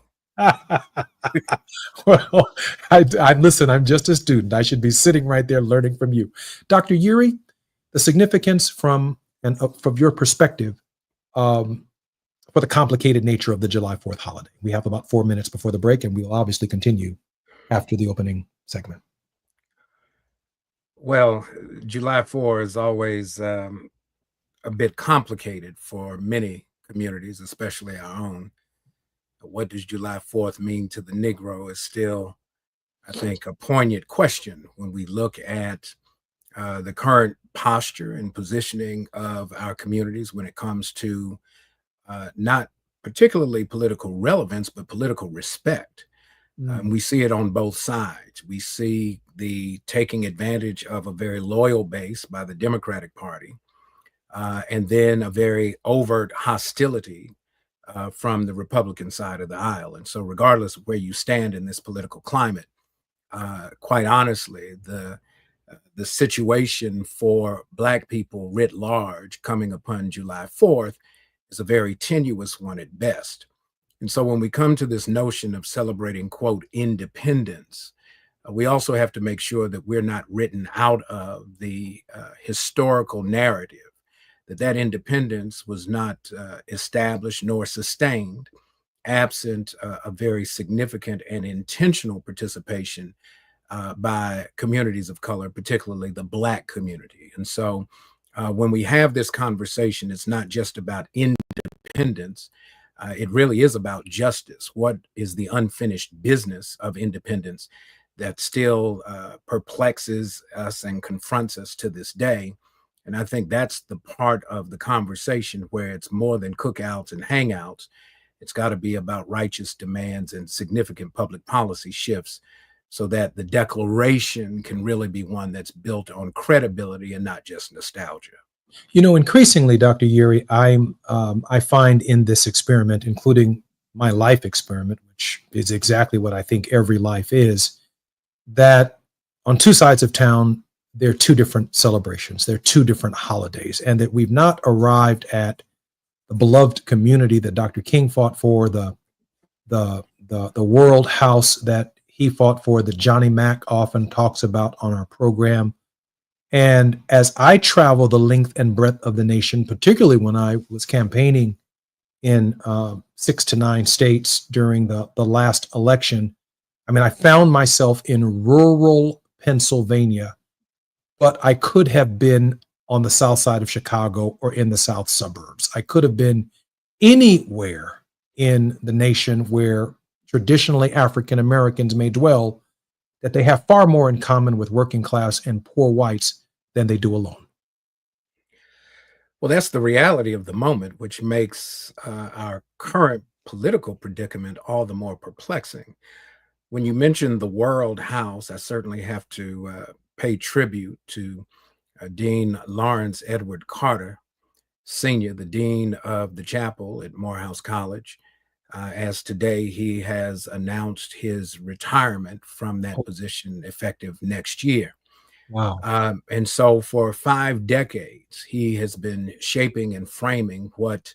A: Well, I listen, I'm just a student. I should be sitting right there learning from you. Dr. Yeary, the significance from your perspective, for the complicated nature of the July 4th holiday. We have about 4 minutes before the break, and we will obviously continue after the opening segment.
B: Well, July 4th is always a bit complicated for many communities, especially our own. what does July 4th mean to the Negro is still, I think, a poignant question when we look at the current posture and positioning of our communities when it comes to not particularly political relevance, but political respect.
A: Mm.
B: We see it on both sides. We see the taking advantage of a very loyal base by the Democratic Party, and then a very overt hostility from the Republican side of the aisle. And so, regardless of where you stand in this political climate, quite honestly, the situation for Black people writ large coming upon July 4th is a very tenuous one at best. And so when we come to this notion of celebrating, quote, independence, we also have to make sure that we're not written out of the historical narrative, that independence was not established nor sustained absent a very significant and intentional participation by communities of color, particularly the Black community. And so when we have this conversation, it's not just about independence. It really is about justice. What is the unfinished business of independence that still perplexes us and confronts us to this day? And I think that's the part of the conversation where it's more than cookouts and hangouts. It's got to be about righteous demands and significant public policy shifts so that the declaration can really be one that's built on credibility and not just nostalgia.
A: Increasingly, Dr. Yuri, I find in this experiment, including my life experiment, which is exactly what I think every life is, that on two sides of town, there are two different celebrations, there are two different holidays, and that we've not arrived at the beloved community that Dr. King fought for, the world house that he fought for, that Johnny Mack often talks about on our program. And as I travel the length and breadth of the nation, particularly when I was campaigning in 6 to 9 states during the last election, I mean, I found myself in rural Pennsylvania, but I could have been on the south side of Chicago or in the south suburbs. I could have been anywhere in the nation where traditionally African Americans may dwell, that they have far more in common with working class and poor whites than they do alone.
B: Well, that's the reality of the moment, which makes our current political predicament all the more perplexing. When you mention the World House, I certainly have to pay tribute to Dean Lawrence Edward Carter, Sr., the Dean of the Chapel at Morehouse College. As today, he has announced his retirement from that
A: Oh,
B: position effective next year.
A: wow.
B: And so for 5 decades, he has been shaping and framing what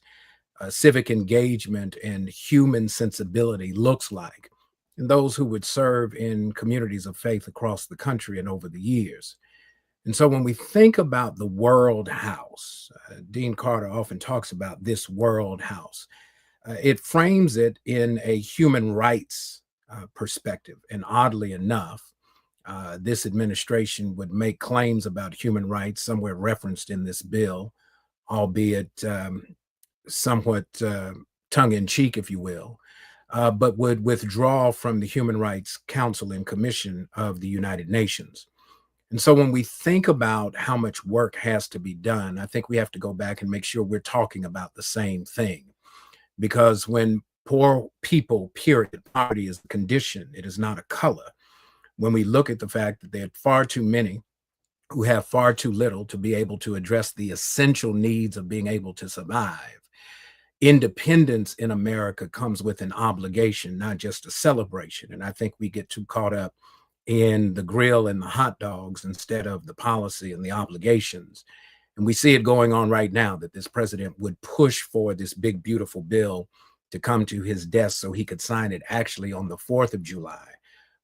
B: civic engagement and human sensibility looks like in those who would serve in communities of faith across the country and over the years. And so when we think about the World House, Dean Carter often talks about this World House. It frames it in a human rights perspective. And oddly enough, this administration would make claims about human rights somewhere referenced in this bill, albeit somewhat tongue in cheek, if you will, but would withdraw from the Human Rights Council and Commission of the United Nations. And so when we think about how much work has to be done, I think we have to go back and make sure we're talking about the same thing. Because when poor people, period, poverty is a condition, it is not a color. When we look at the fact that there are far too many who have far too little to be able to address the essential needs of being able to survive, independence in America comes with an obligation, not just a celebration. And I think we get too caught up in the grill and the hot dogs instead of the policy and the obligations. And we see it going on right now that this president would push for this big, beautiful bill to come to his desk so he could sign it actually on the 4th of July,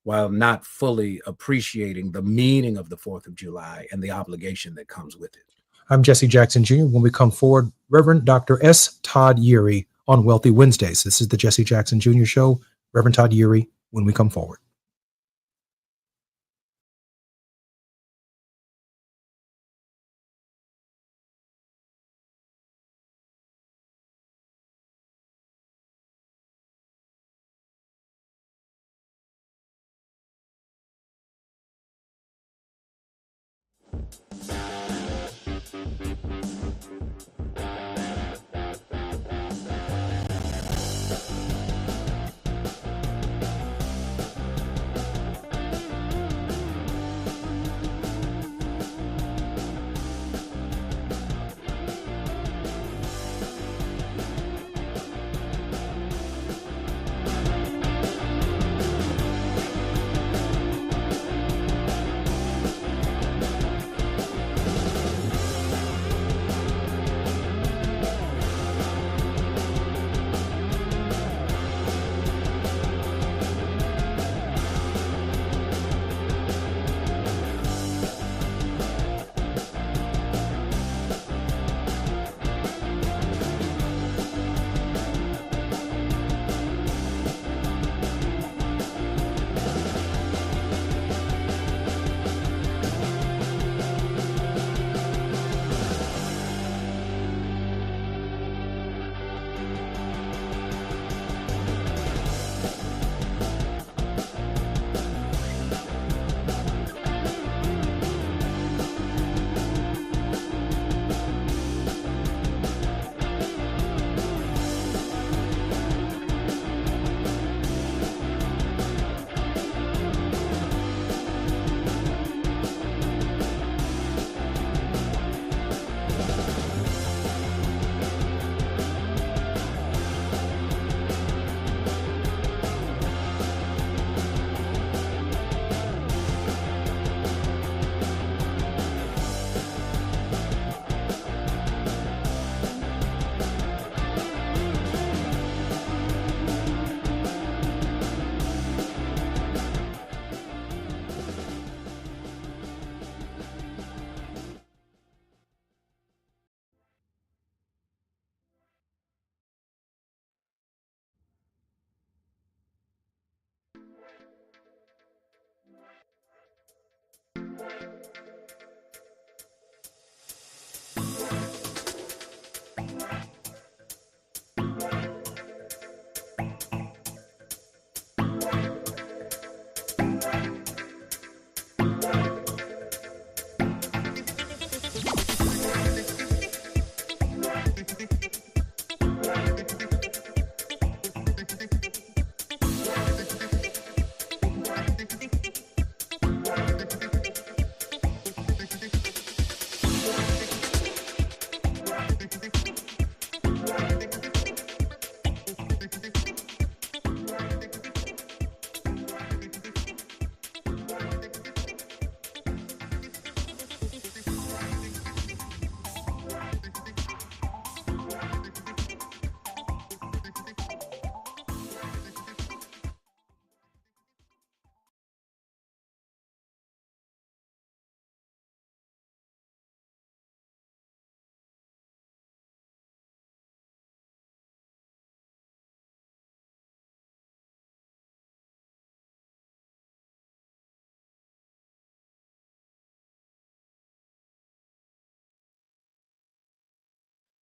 B: while not fully appreciating the meaning of the 4th of July and the obligation that comes with it.
A: I'm Jesse Jackson Jr. When we come forward, Reverend Dr. S. Todd Yuri on Wealthy Wednesdays. This is the Jesse Jackson Jr. Show. Reverend Todd Yuri when we come forward.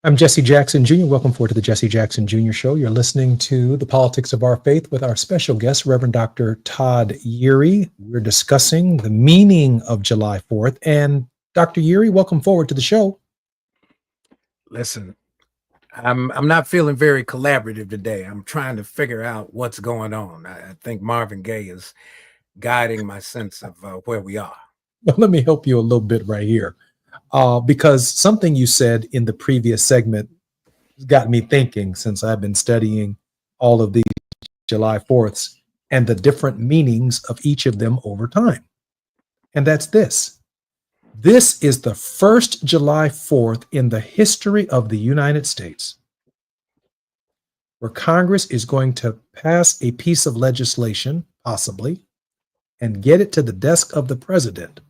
A: I'm Jesse Jackson Jr. Welcome forward to the Jesse Jackson Jr. Show. You're listening to The Politics of Our Faith with our special guest, Reverend Dr. Todd Yeary. We're discussing the meaning of July 4th. And Dr. Yeary, welcome forward to the show.
B: Listen, I'm not feeling very collaborative today. I'm trying to figure out what's going on. I think Marvin Gaye is guiding my sense of where we are.
A: Well, let me help you a little bit right here. Because something you said in the previous segment got me thinking, since I've been studying all of these July 4ths and the different meanings of each of them over time. And that's this. This is the first July 4th in the history of the United States where Congress is going to pass a piece of legislation, possibly, and get it to the desk of the president,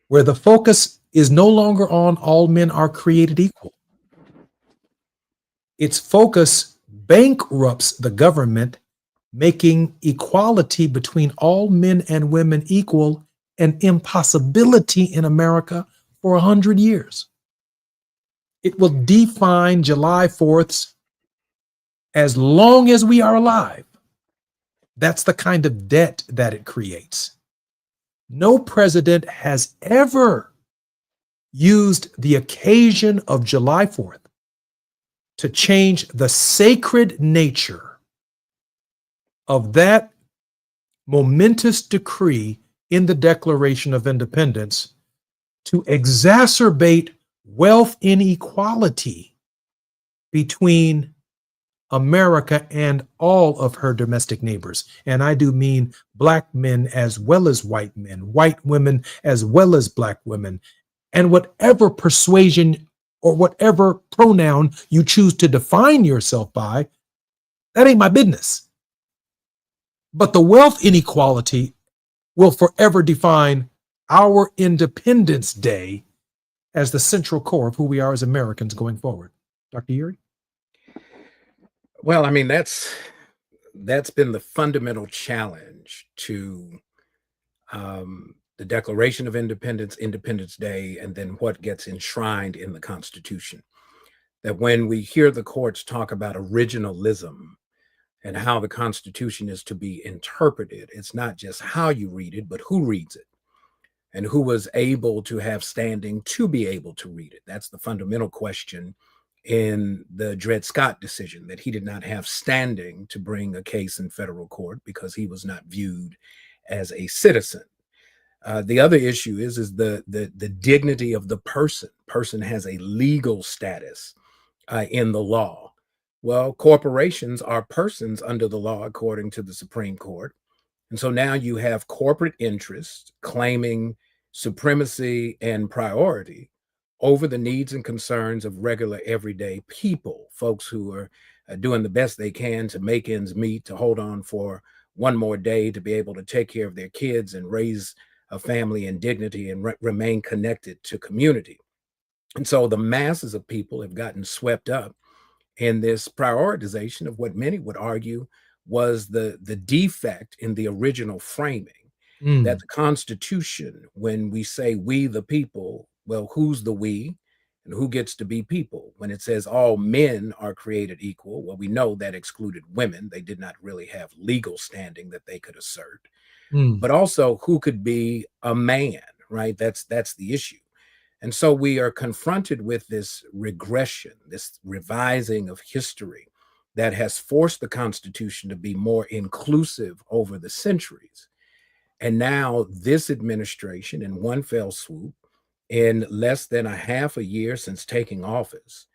A: where the focus is no longer on all men are created equal. Its focus bankrupts the government, making equality between all men and women equal an impossibility in America for 100 years. It will define July 4ths as long as we are alive. That's the kind of debt that it creates. No president has ever used the occasion of July 4th to change the sacred nature of that momentous decree in the Declaration of Independence to exacerbate wealth inequality between America and all of her domestic neighbors. And I do mean Black men as well as white men, white women as well as Black women, and whatever persuasion or whatever pronoun you choose to define yourself by, that ain't my business. But the wealth inequality will forever define our Independence Day as the central core of who we are as Americans going forward. Dr. Yuri?
B: Well, I mean, that's been the fundamental challenge to the Declaration of Independence, Independence Day, and then what gets enshrined in the Constitution. That when we hear the courts talk about originalism and how the Constitution is to be interpreted, it's not just how you read it, but who reads it and who was able to have standing to be able to read it. That's the fundamental question in the Dred Scott decision, that he did not have standing to bring a case in federal court because he was not viewed as a citizen. The other issue is the dignity of the person. Person has a legal status in the law. Well, corporations are persons under the law, according to the Supreme Court. And so now you have corporate interests claiming supremacy and priority over the needs and concerns of regular, everyday people, folks who are doing the best they can to make ends meet, to hold on for one more day, to be able to take care of their kids and raise a family in dignity and remain connected to community. And so the masses of people have gotten swept up in this prioritization of what many would argue was the defect in the original framing. That the Constitution, when we say we the people, well, who's the we and who gets to be people? When it says all men are created equal, well, we know that excluded women. They did not really have legal standing that they could assert. But also who could be a man, right? That's the issue. And so we are confronted with this regression, this revising of history that has forced the Constitution to be more inclusive over the centuries. And now this administration, in one fell swoop, in less than a half a year since taking office,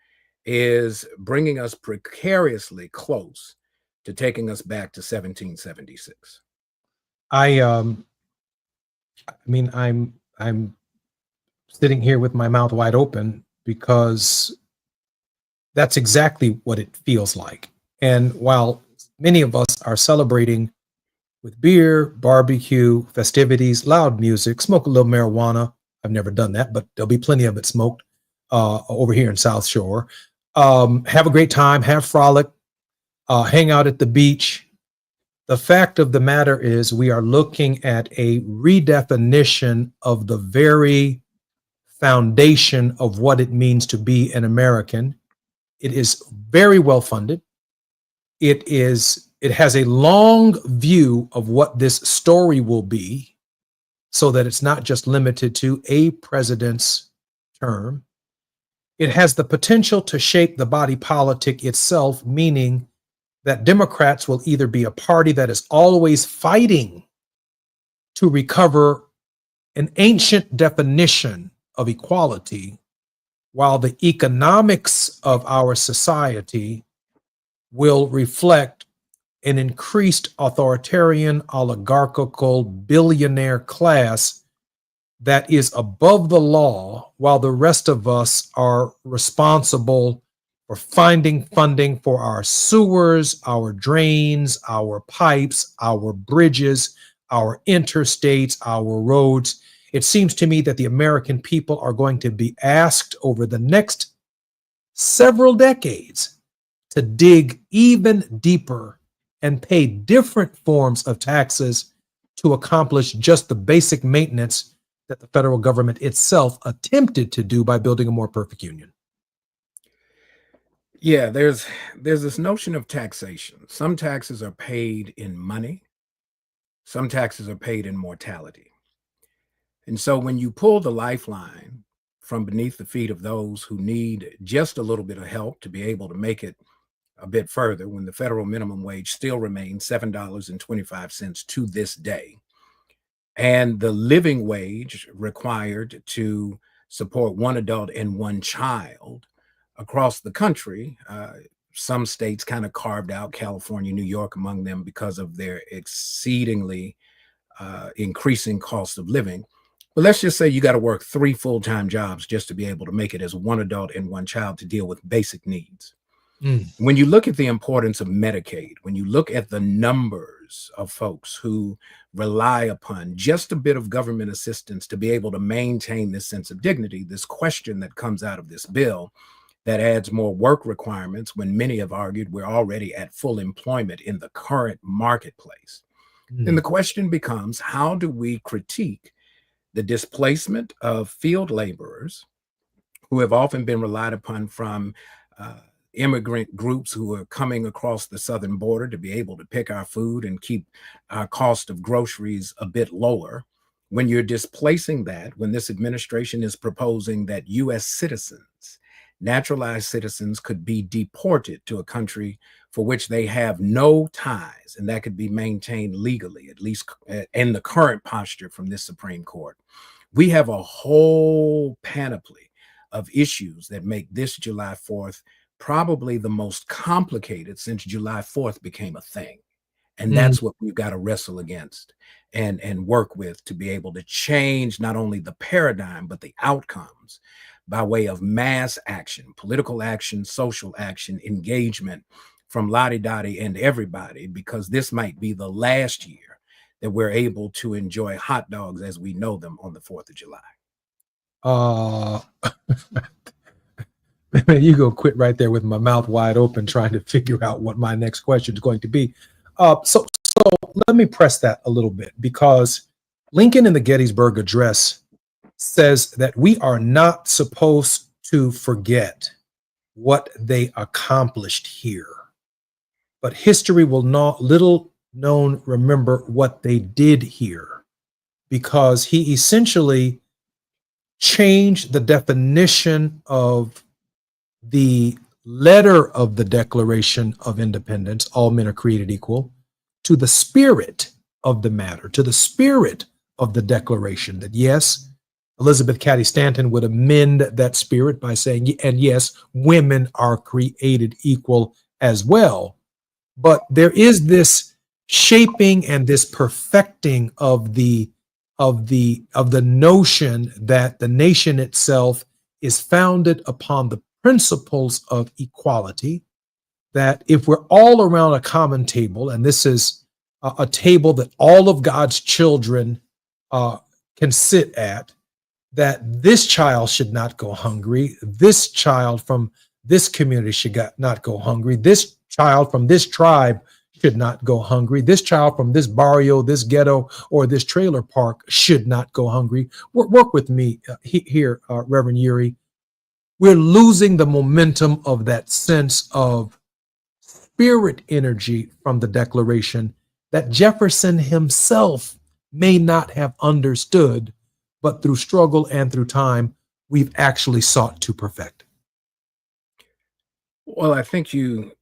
B: is bringing us precariously close to taking us back to 1776.
A: I mean, I'm sitting here with my mouth wide open because that's exactly what it feels like. And while many of us are celebrating with beer, barbecue, festivities, loud music, smoke a little marijuana. I've never done that, but there'll be plenty of it smoked over here in South Shore. Have a great time, have frolic, hang out at the beach. The fact of the matter is we are looking at a redefinition of the very foundation of what it means to be an American. It is very well funded. It has a long view of what this story will be, so that it's not just limited to a president's term. It has the potential to shape the body politic itself, meaning that Democrats will either be a party that is always fighting to recover an ancient definition of equality, while the economics of our society will reflect an increased authoritarian, oligarchical, billionaire class that is above the law, while the rest of us are responsible for finding funding for our sewers, our drains, our pipes, our bridges, our interstates, our roads. It seems to me that the American people are going to be asked over the next several decades to dig even deeper and pay different forms of taxes to accomplish just the basic maintenance that the federal government itself attempted to do by building a more perfect union.
B: Yeah, there's this notion of taxation. Some taxes are paid in money, some taxes are paid in mortality. And so when you pull the lifeline from beneath the feet of those who need just a little bit of help to be able to make it a bit further, when the federal minimum wage still remains $7.25 to this day, and the living wage required to support one adult and one child across the country, some states kind of carved out California, New York among them because of their exceedingly increasing cost of living. But let's just say you got to work three full-time jobs just to be able to make it as one adult and one child to deal with basic needs.
A: Mm.
B: When you look at the importance of Medicaid, when you look at the numbers of folks who rely upon just a bit of government assistance to be able to maintain this sense of dignity, this question that comes out of this bill that adds more work requirements when many have argued we're already at full employment in the current marketplace, then the
A: Mm.
B: question becomes, how do we critique the displacement of field laborers who have often been relied upon from uh, immigrant groups who are coming across the southern border to be able to pick our food and keep our cost of groceries a bit lower? When you're displacing that, when this administration is proposing that US citizens, naturalized citizens, could be deported to a country for which they have no ties, and that could be maintained legally, at least in the current posture from this Supreme Court, we have a whole panoply of issues that make this July 4th probably the most complicated since July 4th became a thing. And
A: Mm.
B: that's what we've got to wrestle against and work with to be able to change not only the paradigm, but the outcomes by way of mass action, political action, social action, engagement from Lottie Dottie and everybody, because this might be the last year that we're able to enjoy hot dogs as we know them on the 4th of July.
A: Uh, you go quit right there with my mouth wide open, trying to figure out what my next question is going to be. So let me press that a little bit, because Lincoln in the Gettysburg Address says that we are not supposed to forget what they accomplished here, but history will not little known remember what they did here, because he essentially changed the definition of the letter of the Declaration of Independence, all men are created equal, to the spirit of the matter, to the spirit of the Declaration, that yes, Elizabeth Cady Stanton would amend that spirit by saying, and yes, women are created equal as well. But there is this shaping and this perfecting of the notion that the nation itself is founded upon the principles of equality, that if we're all around a common table, and this is a table that all of God's children can sit at, that this child should not go hungry, this child from this community should not go hungry, this child from this tribe should not go hungry, this child from this barrio, this ghetto, or this trailer park should not go hungry. Work with me here, Reverend Yuri. We're losing the momentum of that sense of spirit energy from the Declaration that Jefferson himself may not have understood, but through struggle and through time, we've actually sought to perfect.
B: Well, I think you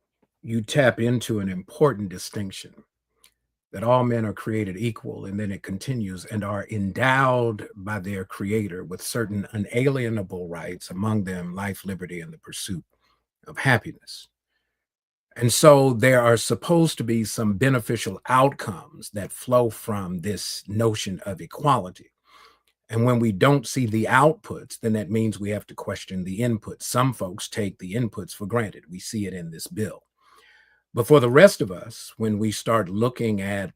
B: tap into an important distinction, that all men are created equal, and then it continues, and are endowed by their creator with certain unalienable rights, among them life, liberty, and the pursuit of happiness. And so there are supposed to be some beneficial outcomes that flow from this notion of equality. And when we don't see the outputs, then that means we have to question the inputs. Some folks take the inputs for granted. We see it in this bill. But for the rest of us, when we start looking at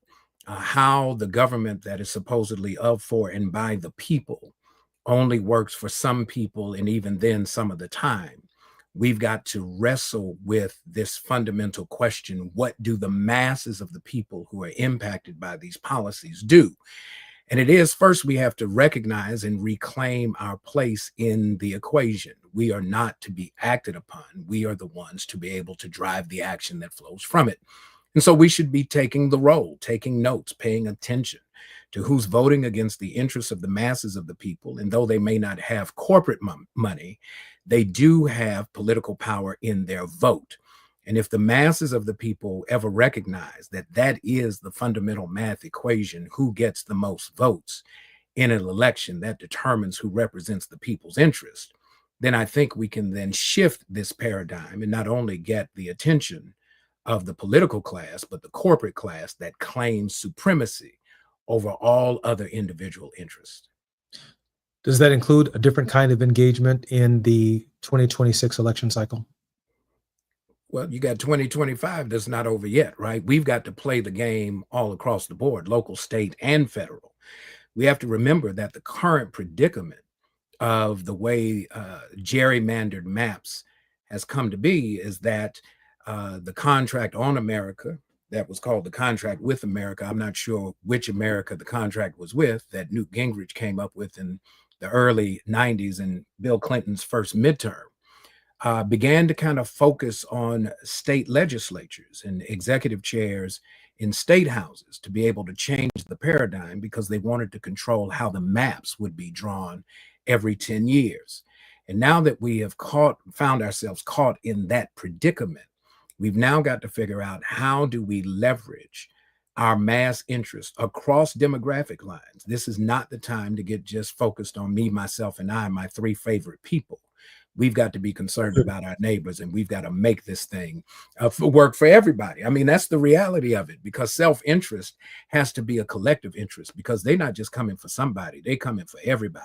B: how the government that is supposedly of, for, and by the people only works for some people, and even then some of the time, we've got to wrestle with this fundamental question: what do the masses of the people who are impacted by these policies do? And it is first we have to recognize and reclaim our place in the equation. We are not to be acted upon. We are the ones to be able to drive the action that flows from it. And so we should be taking the role, taking notes, paying attention to who's voting against the interests of the masses of the people. And though they may not have corporate money, they do have political power in their vote. And if the masses of the people ever recognize that that is the fundamental math equation, who gets the most votes in an election that determines who represents the people's interest, then I think we can then shift this paradigm and not only get the attention of the political class, but the corporate class that claims supremacy over all other individual interests.
A: Does that include a different kind of engagement in the 2026 election cycle?
B: Well, you got 2025 that's not over yet, right? We've got to play the game all across the board, local, state, and federal. We have to remember that the current predicament of the way gerrymandered maps has come to be is that the contract on America, that was called the contract with America, I'm not sure which America the contract was with, that Newt Gingrich came up with in the early 90s in Bill Clinton's first midterm, began to kind of focus on state legislatures and executive chairs in state houses to be able to change the paradigm because they wanted to control how the maps would be drawn every 10 years. And now that we have found ourselves caught in that predicament, we've now got to figure out, how do we leverage our mass interest across demographic lines? This is not the time to get just focused on me, myself, and I, my three favorite people. We've got to be concerned about our neighbors, and we've got to make this thing work for everybody. I mean, that's the reality of it, because self-interest has to be a collective interest, because they're not just coming for somebody, they coming for everybody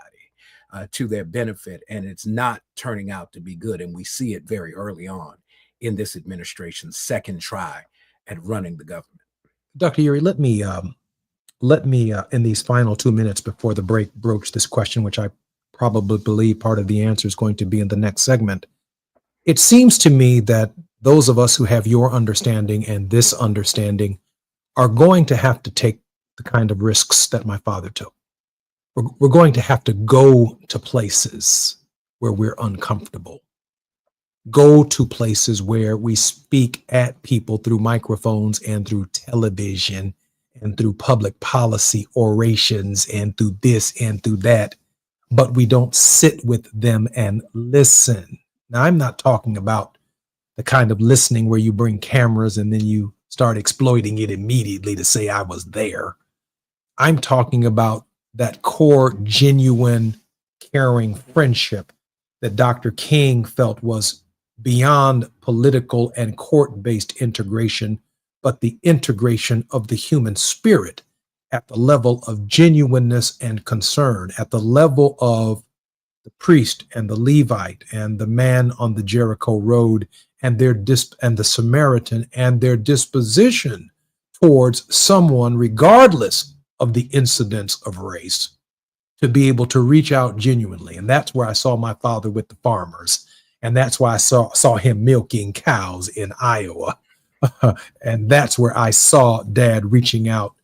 B: to their benefit. And it's not turning out to be good. And we see it very early on in this administration's second try at running the government.
A: Dr. Ury, let me in these final 2 minutes before the break broach this question, which I probably believe part of the answer is going to be in the next segment. It seems to me that those of us who have your understanding and this understanding are going to have to take the kind of risks that my father took. We're going to have to go to places where we're uncomfortable. Go to places where we speak at people through microphones and through television and through public policy orations and through this and through that, but we don't sit with them and listen. Now, I'm not talking about the kind of listening where you bring cameras and then you start exploiting it immediately to say I was there. I'm talking about that core, genuine, caring friendship that Dr. King felt was beyond political and court-based integration, but the integration of the human spirit at the level of genuineness and concern, at the level of the priest and the Levite and the man on the Jericho road and the Samaritan and their disposition towards someone, regardless of the incidence of race, to be able to reach out genuinely. And that's where I saw my father with the farmers. And that's why I saw him milking cows in Iowa. And that's where I saw Dad reaching out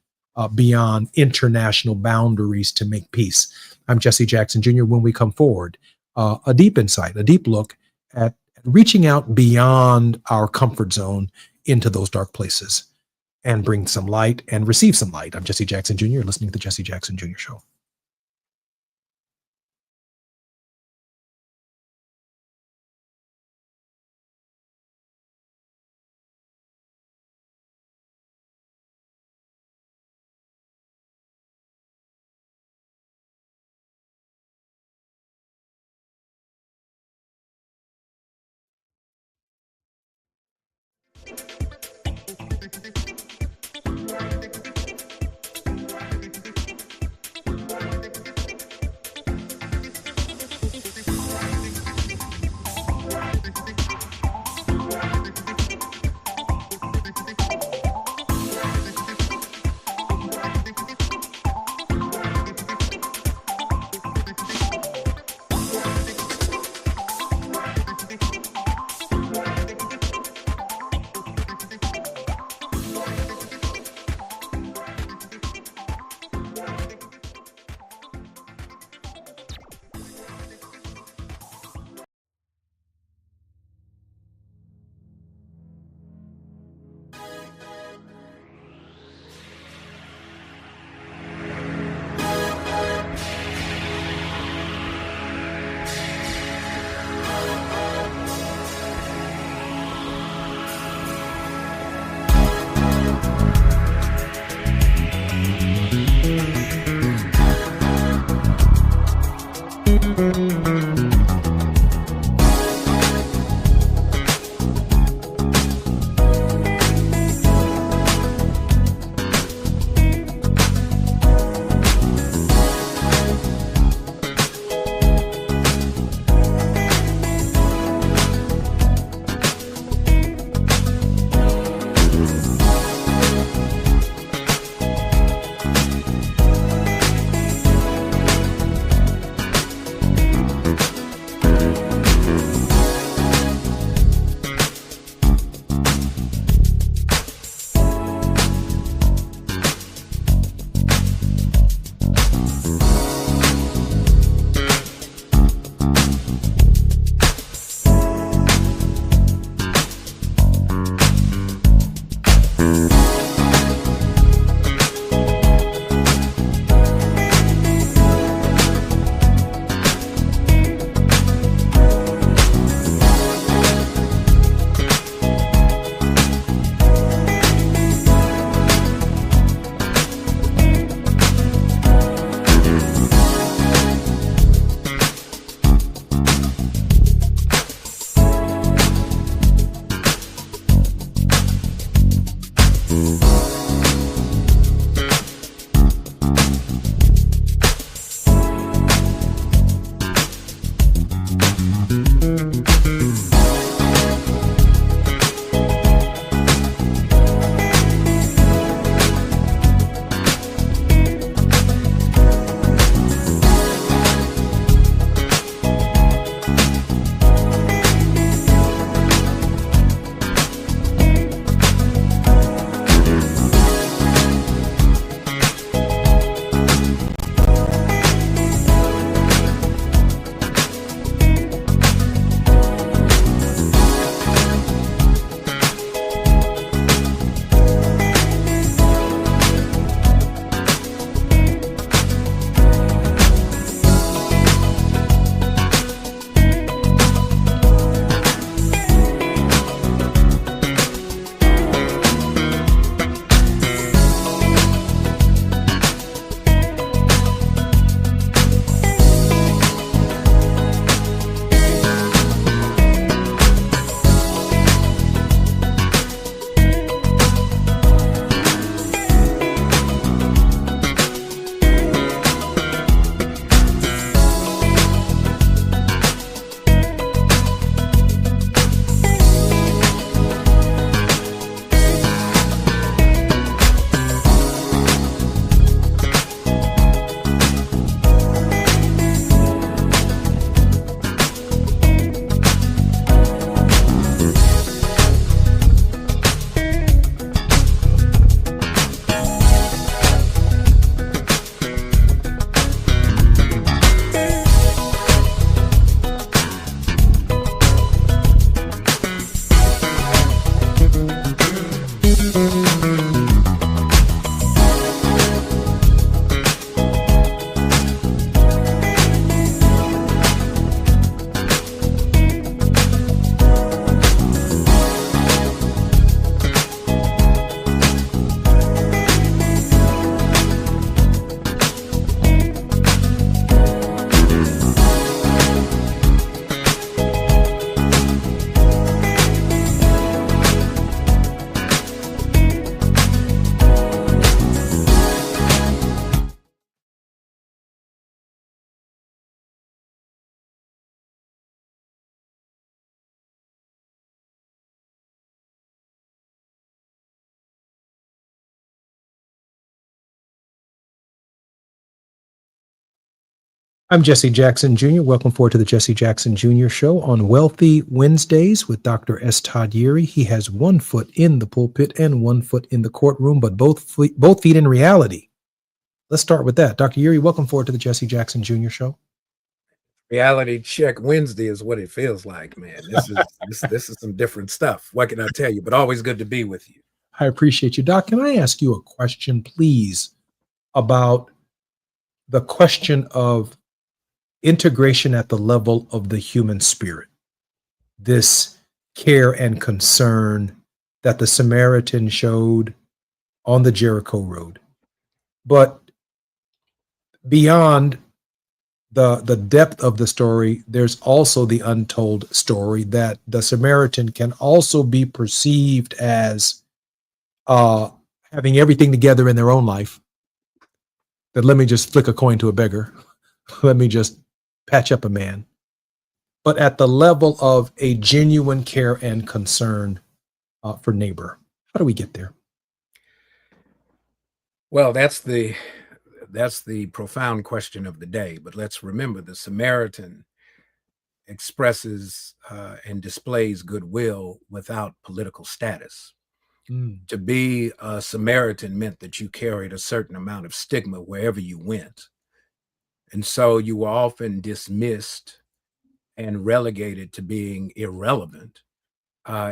A: beyond international boundaries to make peace. I'm Jesse Jackson Jr. When we come forward, a deep insight, a deep look at reaching out beyond our comfort zone into those dark places and bring some light and receive some light. I'm Jesse Jackson Jr. listening to the Jesse Jackson Jr. Show. I'm Jesse Jackson Jr. Welcome forward to the Jesse Jackson Jr. Show on Wealthy Wednesdays with Dr. S. Todd Yeary. He has 1 foot in the pulpit and 1 foot in the courtroom, but both feet in reality. Let's start with that. Dr. Yeary, welcome forward to the Jesse Jackson Jr. Show.
B: Reality check Wednesday is what it feels like, man. This is some different stuff. What can I tell you? But always good to be with you.
A: I appreciate you. Doc, can I ask you a question, please, about the question of integration at the level of the human spirit? This care and concern that the Samaritan showed on the Jericho road. But beyond the depth of the story, there's also the untold story that the Samaritan can also be perceived as having everything together in their own life. That let me just flick a coin to a beggar. Let me just patch up a man. But at the level of a genuine care and concern for neighbor. How do we get there?
B: Well, that's the profound question of the day. But let's remember the Samaritan expresses and displays goodwill without political status. To be a Samaritan meant that you carried a certain amount of stigma wherever you went. And so you were often dismissed and relegated to being irrelevant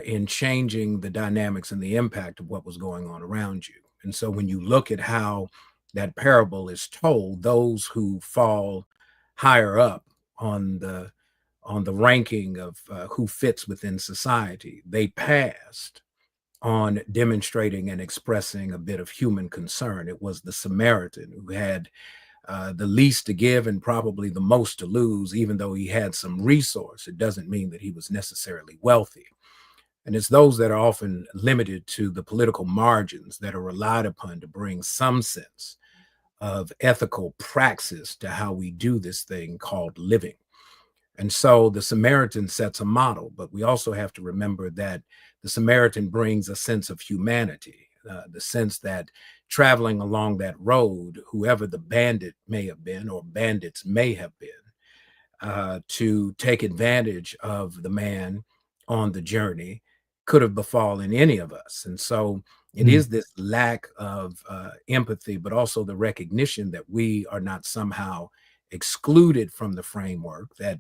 B: in changing the dynamics and the impact of what was going on around you. And so when you look at how that parable is told, those who fall higher up on the ranking of who fits within society, they passed on demonstrating and expressing a bit of human concern. It was the Samaritan who had the least to give and probably the most to lose, even though he had some resource. It doesn't mean that he was necessarily wealthy. And it's those that are often limited to the political margins that are relied upon to bring some sense of ethical praxis to how we do this thing called living. And so the Samaritan sets a model, but we also have to remember that the Samaritan brings a sense of humanity, the sense that traveling along that road, whoever the bandit may have been or bandits may have been, to take advantage of the man on the journey could have befallen any of us. And so it is this lack of empathy, but also the recognition that we are not somehow excluded from the framework that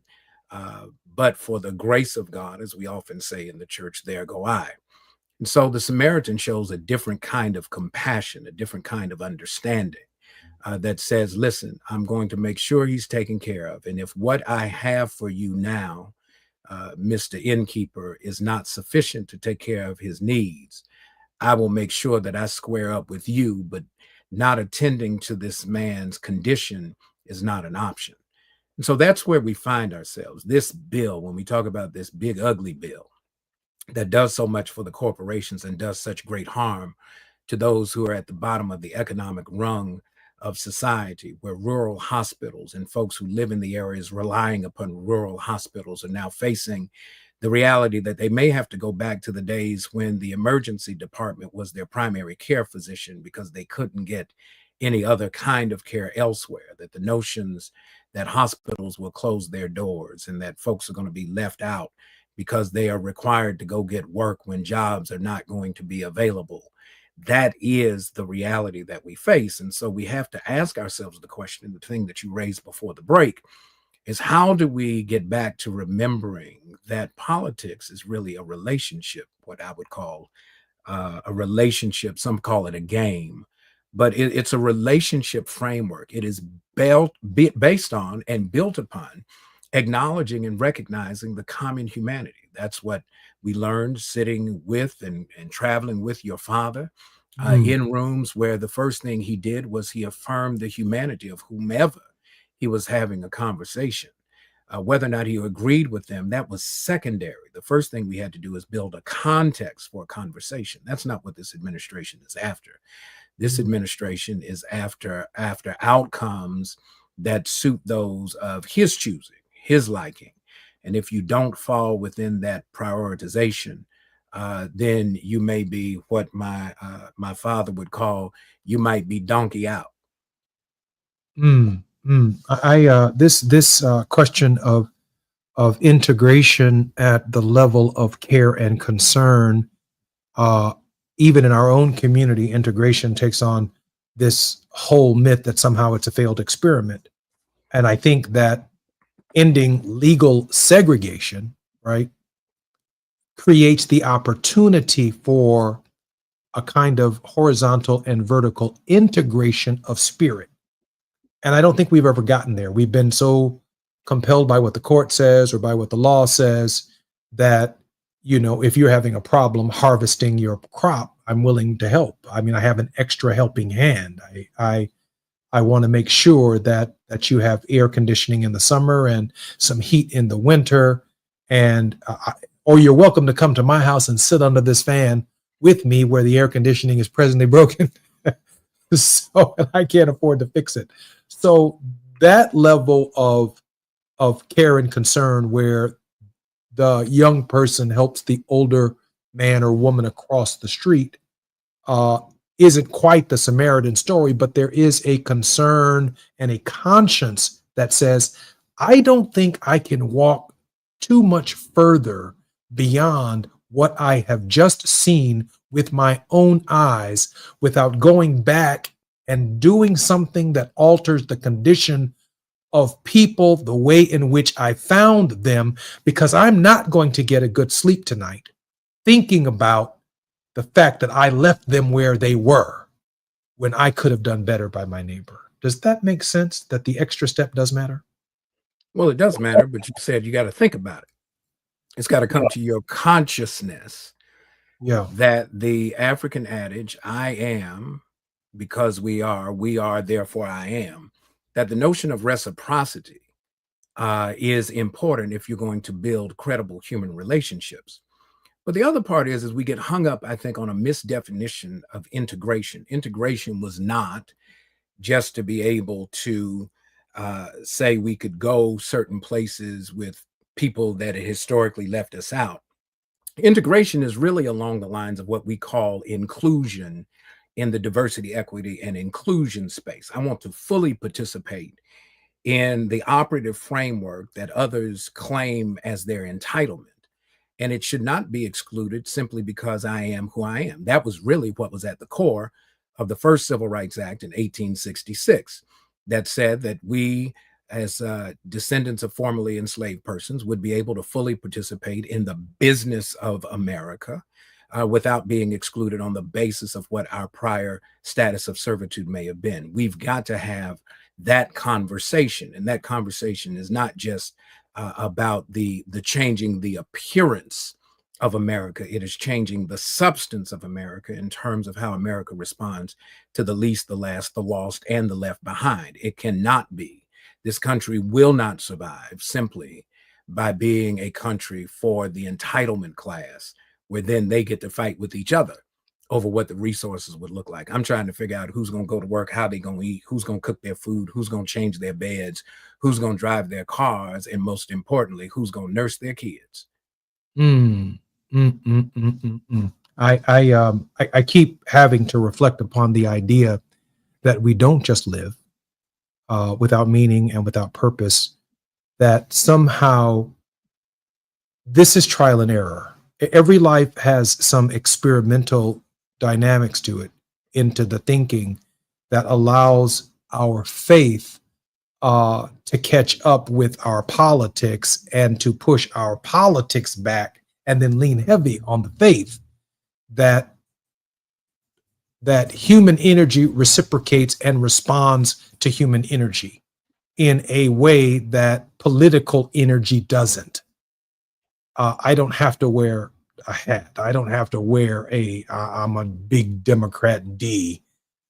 B: but for the grace of God, as we often say in the church, there go I. And so the Samaritan shows a different kind of compassion, a different kind of understanding that says, listen, I'm going to make sure he's taken care of. And if what I have for you now, Mr. Innkeeper, is not sufficient to take care of his needs, I will make sure that I square up with you, but not attending to this man's condition is not an option. And so that's where we find ourselves. This bill, when we talk about this big, ugly bill that does so much for the corporations and does such great harm to those who are at the bottom of the economic rung of society, where rural hospitals and folks who live in the areas relying upon rural hospitals are now facing the reality that they may have to go back to the days when the emergency department was their primary care physician because they couldn't get any other kind of care elsewhere, that the notions that hospitals will close their doors and that folks are going to be left out because they are required to go get work when jobs are not going to be available. That is the reality that we face. And so we have to ask ourselves the question, the thing that you raised before the break, is how do we get back to remembering that politics is really a relationship, what I would call a relationship. Some call it a game, but it's a relationship framework. It is based on and built upon acknowledging and recognizing the common humanity. That's what we learned sitting with and traveling with your father in rooms where the first thing he did was he affirmed the humanity of whomever he was having a conversation. Whether or not he agreed with them, that was secondary. The first thing we had to do is build a context for a conversation. That's not what this administration is after. This administration is after outcomes that suit those of his choosing, his liking. And if you don't fall within that prioritization, then you may be what my father would call, you might be donkey out.
A: This question of integration at the level of care and concern, uh, even in our own community, integration takes on this whole myth that somehow it's a failed experiment. And I think that ending legal segregation, right, creates the opportunity for a kind of horizontal and vertical integration of spirit. And I don't think we've ever gotten there. We've been so compelled by what the court says or by what the law says that, if you're having a problem harvesting your crop, I'm willing to help. I mean, I have an extra helping hand. I want to make sure that you have air conditioning in the summer and some heat in the winter, and or you're welcome to come to my house and sit under this fan with me where the air conditioning is presently broken. So and I can't afford to fix it. So that level of care and concern where the young person helps the older man or woman across the street uh, isn't quite the Samaritan story, but there is a concern and a conscience that says, I don't think I can walk too much further beyond what I have just seen with my own eyes without going back and doing something that alters the condition of people the way in which I found them, because I'm not going to get a good sleep tonight thinking about the fact that I left them where they were when I could have done better by my neighbor. Does that make sense that the extra step does matter?
B: Well, it does matter, but you said you got to think about it. It's got to come
A: Yeah.
B: to your consciousness
A: Yeah.
B: that the African adage, I am because we are, therefore I am, that the notion of reciprocity is important if you're going to build credible human relationships. But the other part is we get hung up, I think, on a misdefinition of integration. Integration was not just to be able to say we could go certain places with people that had historically left us out. Integration is really along the lines of what we call inclusion in the diversity, equity, and inclusion space. I want to fully participate in the operative framework that others claim as their entitlement. And it should not be excluded simply because I am who I am. That was really what was at the core of the first Civil Rights Act in 1866, that said that we, as descendants of formerly enslaved persons, would be able to fully participate in the business of America without being excluded on the basis of what our prior status of servitude may have been. We've got to have that conversation, and that conversation is not just about the changing the appearance of America. It is changing the substance of America in terms of how America responds to the least, the last, the lost, and the left behind. It cannot be. This country will not survive simply by being a country for the entitlement class, where then they get to fight with each other over what the resources would look like. I'm trying to figure out who's going to go to work, how they going to eat, who's going to cook their food, who's going to change their beds, who's going to drive their cars, and most importantly, who's going to nurse their kids.
A: Mm, mm. I keep having to reflect upon the idea that we don't just live without meaning and without purpose, that somehow this is trial and error. Every life has some experimental dynamics to it, into the thinking that allows our faith to catch up with our politics and to push our politics back and then lean heavy on the faith that human energy reciprocates and responds to human energy in a way that political energy doesn't. I don't have to wear a hat. I don't have to wear I'm a big Democrat D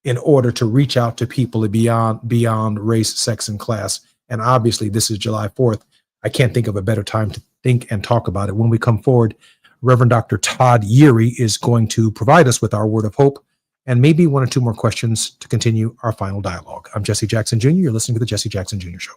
A: in order to reach out to people beyond race, sex, and class. And obviously, this is July 4th. I can't think of a better time to think and talk about it. When we come forward, Reverend Dr. Todd Yeary is going to provide us with our word of hope and maybe one or two more questions to continue our final dialogue. I'm Jesse Jackson Jr. You're listening to the Jesse Jackson Jr. Show.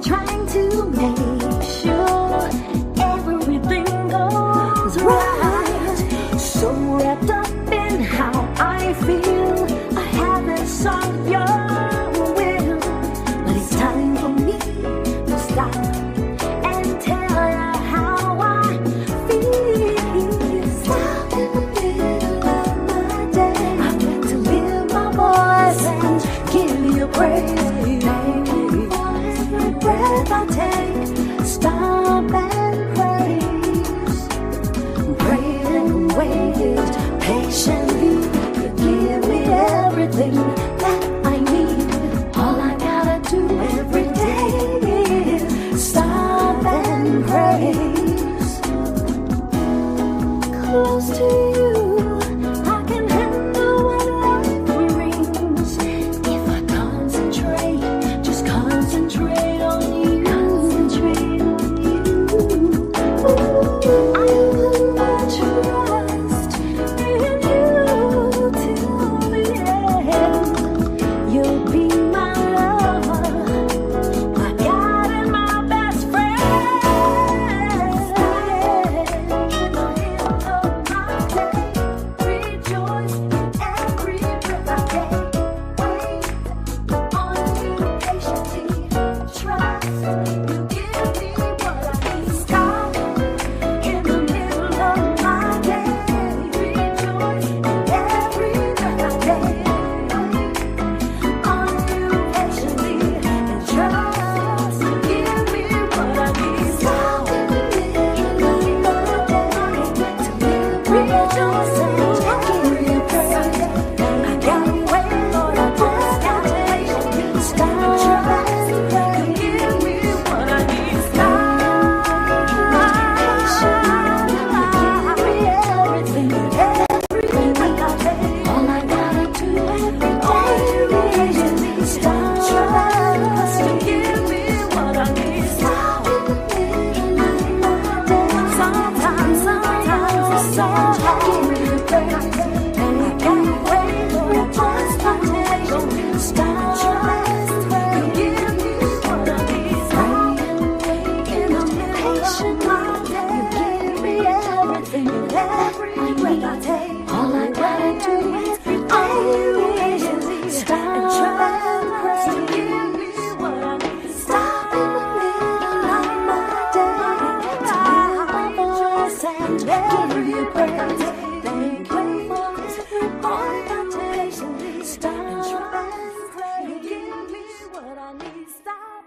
C: trying to make sure everything goes right. So wrapped up in how I feel, I haven't sought your will. But it's time for me to stop and tell you how I feel. Stop in the middle of my day. I've got to lift my voice and give you praise. Every breath I take, stop and praise. Prayed and waited patiently. You give me everything that I need. All I gotta do every day is stop and praise. Close to you, I can handle what life brings. If I concentrate, just concentrate on you. Concentrate on you. I put my trust in you till the end. You'll be my lover, my God and my best friend. In the middle of my day, rejoice in every breath I take. Wait on you patiently, trust you give me what I need. Stop in the middle of my day, rejoice in every breath I take. Wait on you patiently and trust you give me what I need. Stop in the middle of my day to live, rejoice and give you praise. I gotta wait, Lord, I just gotta wait. Stop, trust you give me what I need. Stop, you give me everything, everything I got. All I gotta do every day is stop, trust you give me what I need. Stop in the middle of my day. Sometimes it's so hard. Give me praise. And I gotta wait, Lord, I just gotta wait. Stop, trust you give me what I need. Stop in the middle of my day. You give me everything, every breath I take. All I gotta do is stop, trust you give me what I need. Stop in the middle of my day to hear my voice and give you praise. Thank you for all my patiently. Stop and pray. You give me what I need. Stop.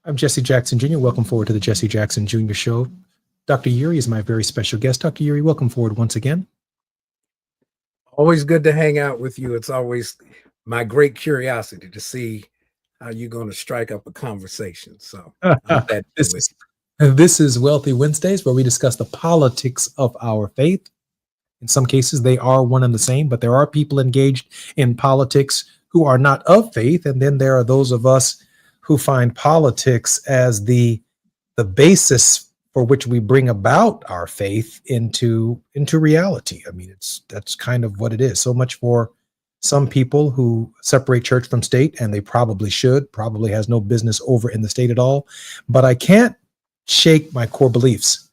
A: I'm Jesse Jackson Jr. Welcome forward to the Jesse Jackson Jr. Show. Dr. Yuri is my very special guest. Dr. Yuri, welcome forward once again.
B: Always good to hang out with you. It's always my great curiosity to see how you're going to strike up a conversation. So I'm glad to be with you.
A: This is Wealthy Wednesdays, where we discuss the politics of our faith. In some cases, they are one and the same, but there are people engaged in politics who are not of faith. And then there are those of us who find politics as the basis for which we bring about our faith into reality. I mean, that's kind of what it is. So much for some people who separate church from state, and they probably should, probably has no business over in the state at all. But I can't shake my core beliefs.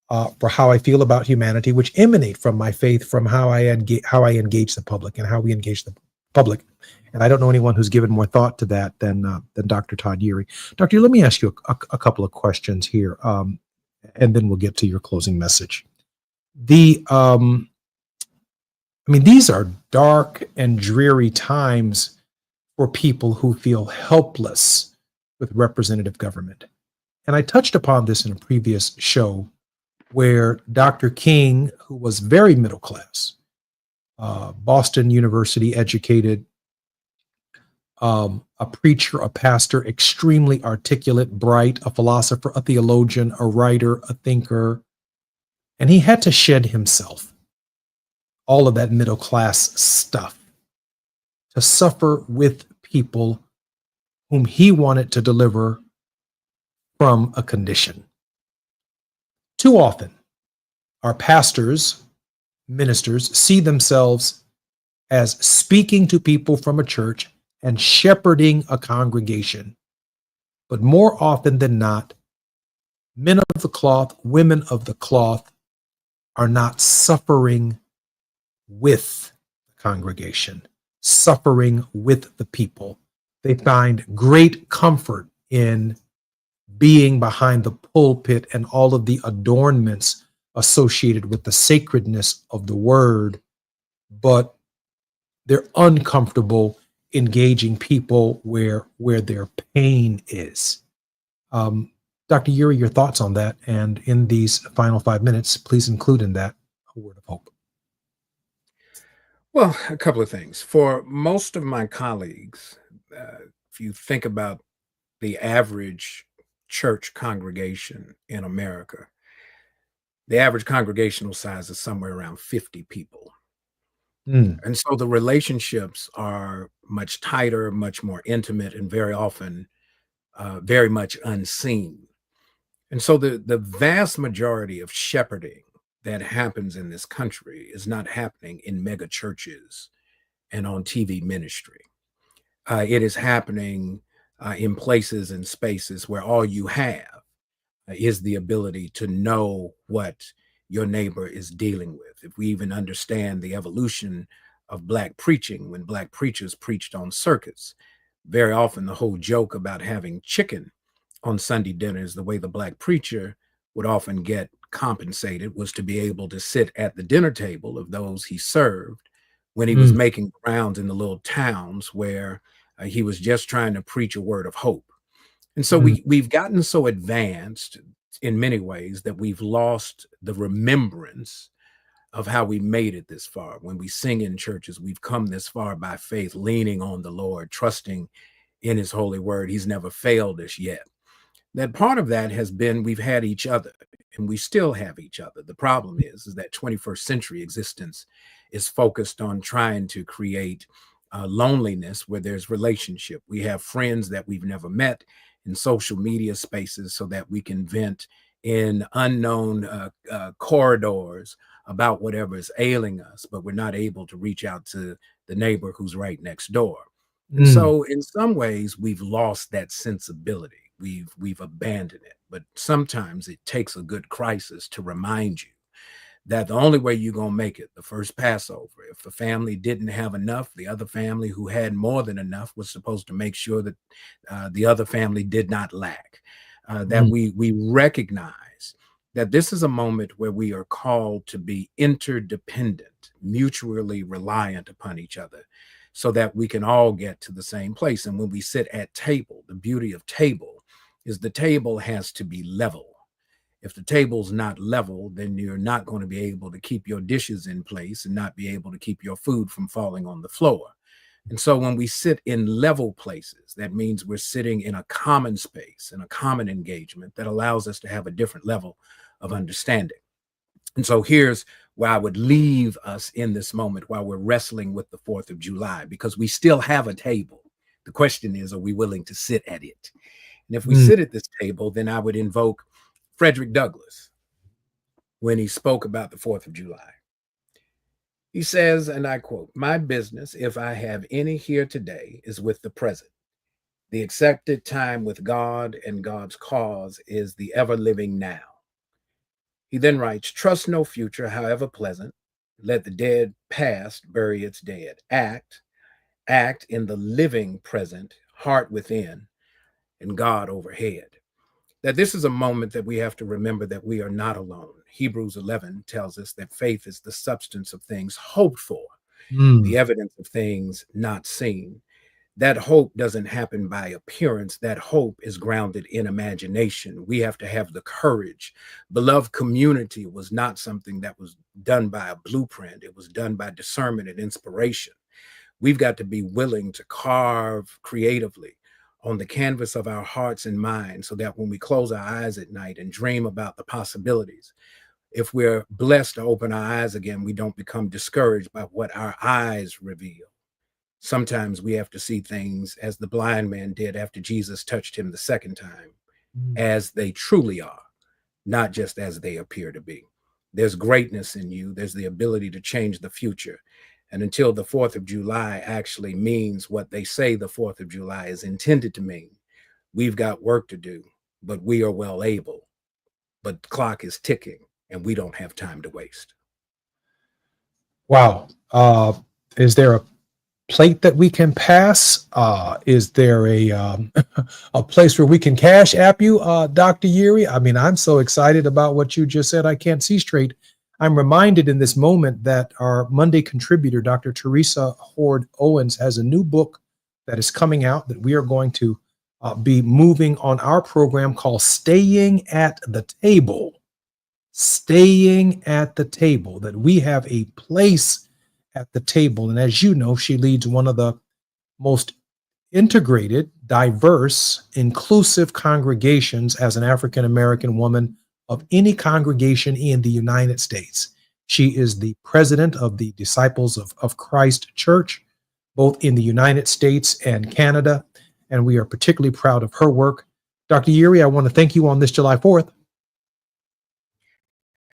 A: for how I feel about humanity, which emanate from my faith, from how I engage the public and how we engage the public. And I don't know anyone who's given more thought to that than Dr. Todd Yeary. Dr. Let me ask you a couple of questions here, and then we'll get to your closing message. These are dark and dreary times for people who feel helpless with representative government. And I touched upon this in a previous show where Dr. King, who was very middle class, Boston University educated, a preacher, a pastor, extremely articulate, bright, a philosopher, a theologian, a writer, a thinker, and he had to shed himself all of that middle class stuff to suffer with people whom he wanted to deliver from a condition. Too often, our pastors, ministers see themselves as speaking to people from a church and shepherding a congregation. But more often than not, men of the cloth, women of the cloth are not suffering with the congregation, suffering with the people. They find great comfort in being behind the pulpit and all of the adornments associated with the sacredness of the word, but they're uncomfortable engaging people where their pain is. Dr. Yeary, your thoughts on that, and in these final 5 minutes, please include in that a word of hope.
B: Well, a couple of things. For most of my colleagues, if you think about the average church congregation in America, the average congregational size is somewhere around 50 people. And so the relationships are much tighter, much more intimate, and very often very much unseen. And so the vast majority of shepherding that happens in this country is not happening in mega churches and on TV ministry. It is happening in places and spaces where all you have is the ability to know what your neighbor is dealing with. If we even understand the evolution of Black preaching, when Black preachers preached on circuits, very often the whole joke about having chicken on Sunday dinners, the way the Black preacher would often get compensated was to be able to sit at the dinner table of those he served when he was making rounds in the little towns where he was just trying to preach a word of hope. And so we've gotten so advanced in many ways that we've lost the remembrance of how we made it this far. When we sing in churches, we've come this far by faith, leaning on the Lord, trusting in his holy word. He's never failed us yet. That part of that has been we've had each other, and we still have each other. The problem is that 21st century existence is focused on trying to create loneliness where there's relationship. We have friends that we've never met in social media spaces so that we can vent in unknown corridors about whatever is ailing us, but we're not able to reach out to the neighbor who's right next door. And so in some ways, we've lost that sensibility. We've abandoned it. But sometimes it takes a good crisis to remind you that the only way you're going to make it, the first Passover, if the family didn't have enough, the other family who had more than enough was supposed to make sure that the other family did not lack. That we recognize that this is a moment where we are called to be interdependent, mutually reliant upon each other, so that we can all get to the same place. And when we sit at table, the beauty of table is the table has to be level. If the table's not level, then you're not going to be able to keep your dishes in place and not be able to keep your food from falling on the floor. And so when we sit in level places, that means we're sitting in a common space, in a common engagement that allows us to have a different level of understanding. And so here's where I would leave us in this moment while we're wrestling with the 4th of July, because we still have a table. The question is, are we willing to sit at it? And if we sit at this table, then I would invoke Frederick Douglass when he spoke about the 4th of July. He says, and I quote, "My business, if I have any here today, is with the present. The accepted time with God and God's cause is the ever living now. He then writes, trust no future, however pleasant. Let the dead past bury its dead. Act in the living present, heart within, and God overhead. That this is a moment that we have to remember that we are not alone. Hebrews 11 tells us that faith is the substance of things hoped for, the evidence of things not seen. That hope doesn't happen by appearance. That hope is grounded in imagination. We have to have the courage. Beloved community was not something that was done by a blueprint. It was done by discernment and inspiration. We've got to be willing to carve creatively on the canvas of our hearts and minds so that when we close our eyes at night and dream about the possibilities, if we're blessed to open our eyes again, we don't become discouraged by what our eyes reveal. Sometimes we have to see things as the blind man did after Jesus touched him the second time, as they truly are, not just as they appear to be. There's greatness in you. There's the ability to change the future. And until the 4th of July actually means what they say the 4th of July is intended to mean, we've got work to do, but we are well able. But the clock is ticking and we don't have time to waste.
A: Wow. Is there a plate that we can pass? Is there a place where we can cash app you, Dr. Yeary? I mean, I'm so excited about what you just said. I can't see straight. I'm reminded in this moment that our Monday contributor, Dr. Teresa Hord Owens, has a new book that is coming out that we are going to be moving on our program called Staying at the Table. Staying at the Table, that we have a place at the table. And as you know, she leads one of the most integrated, diverse, inclusive congregations as an African-American woman of any congregation in the United States. She is the president of the Disciples of Christ Church, both in the United States and Canada, and we are particularly proud of her work. Dr. Yeary, I want to thank you on this July 4th.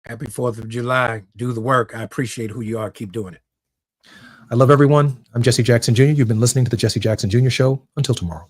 B: Happy 4th of July. Do the work. I appreciate who you are. Keep doing it.
A: I love everyone. I'm Jesse Jackson Jr. You've been listening to the Jesse Jackson Jr. Show. Until tomorrow.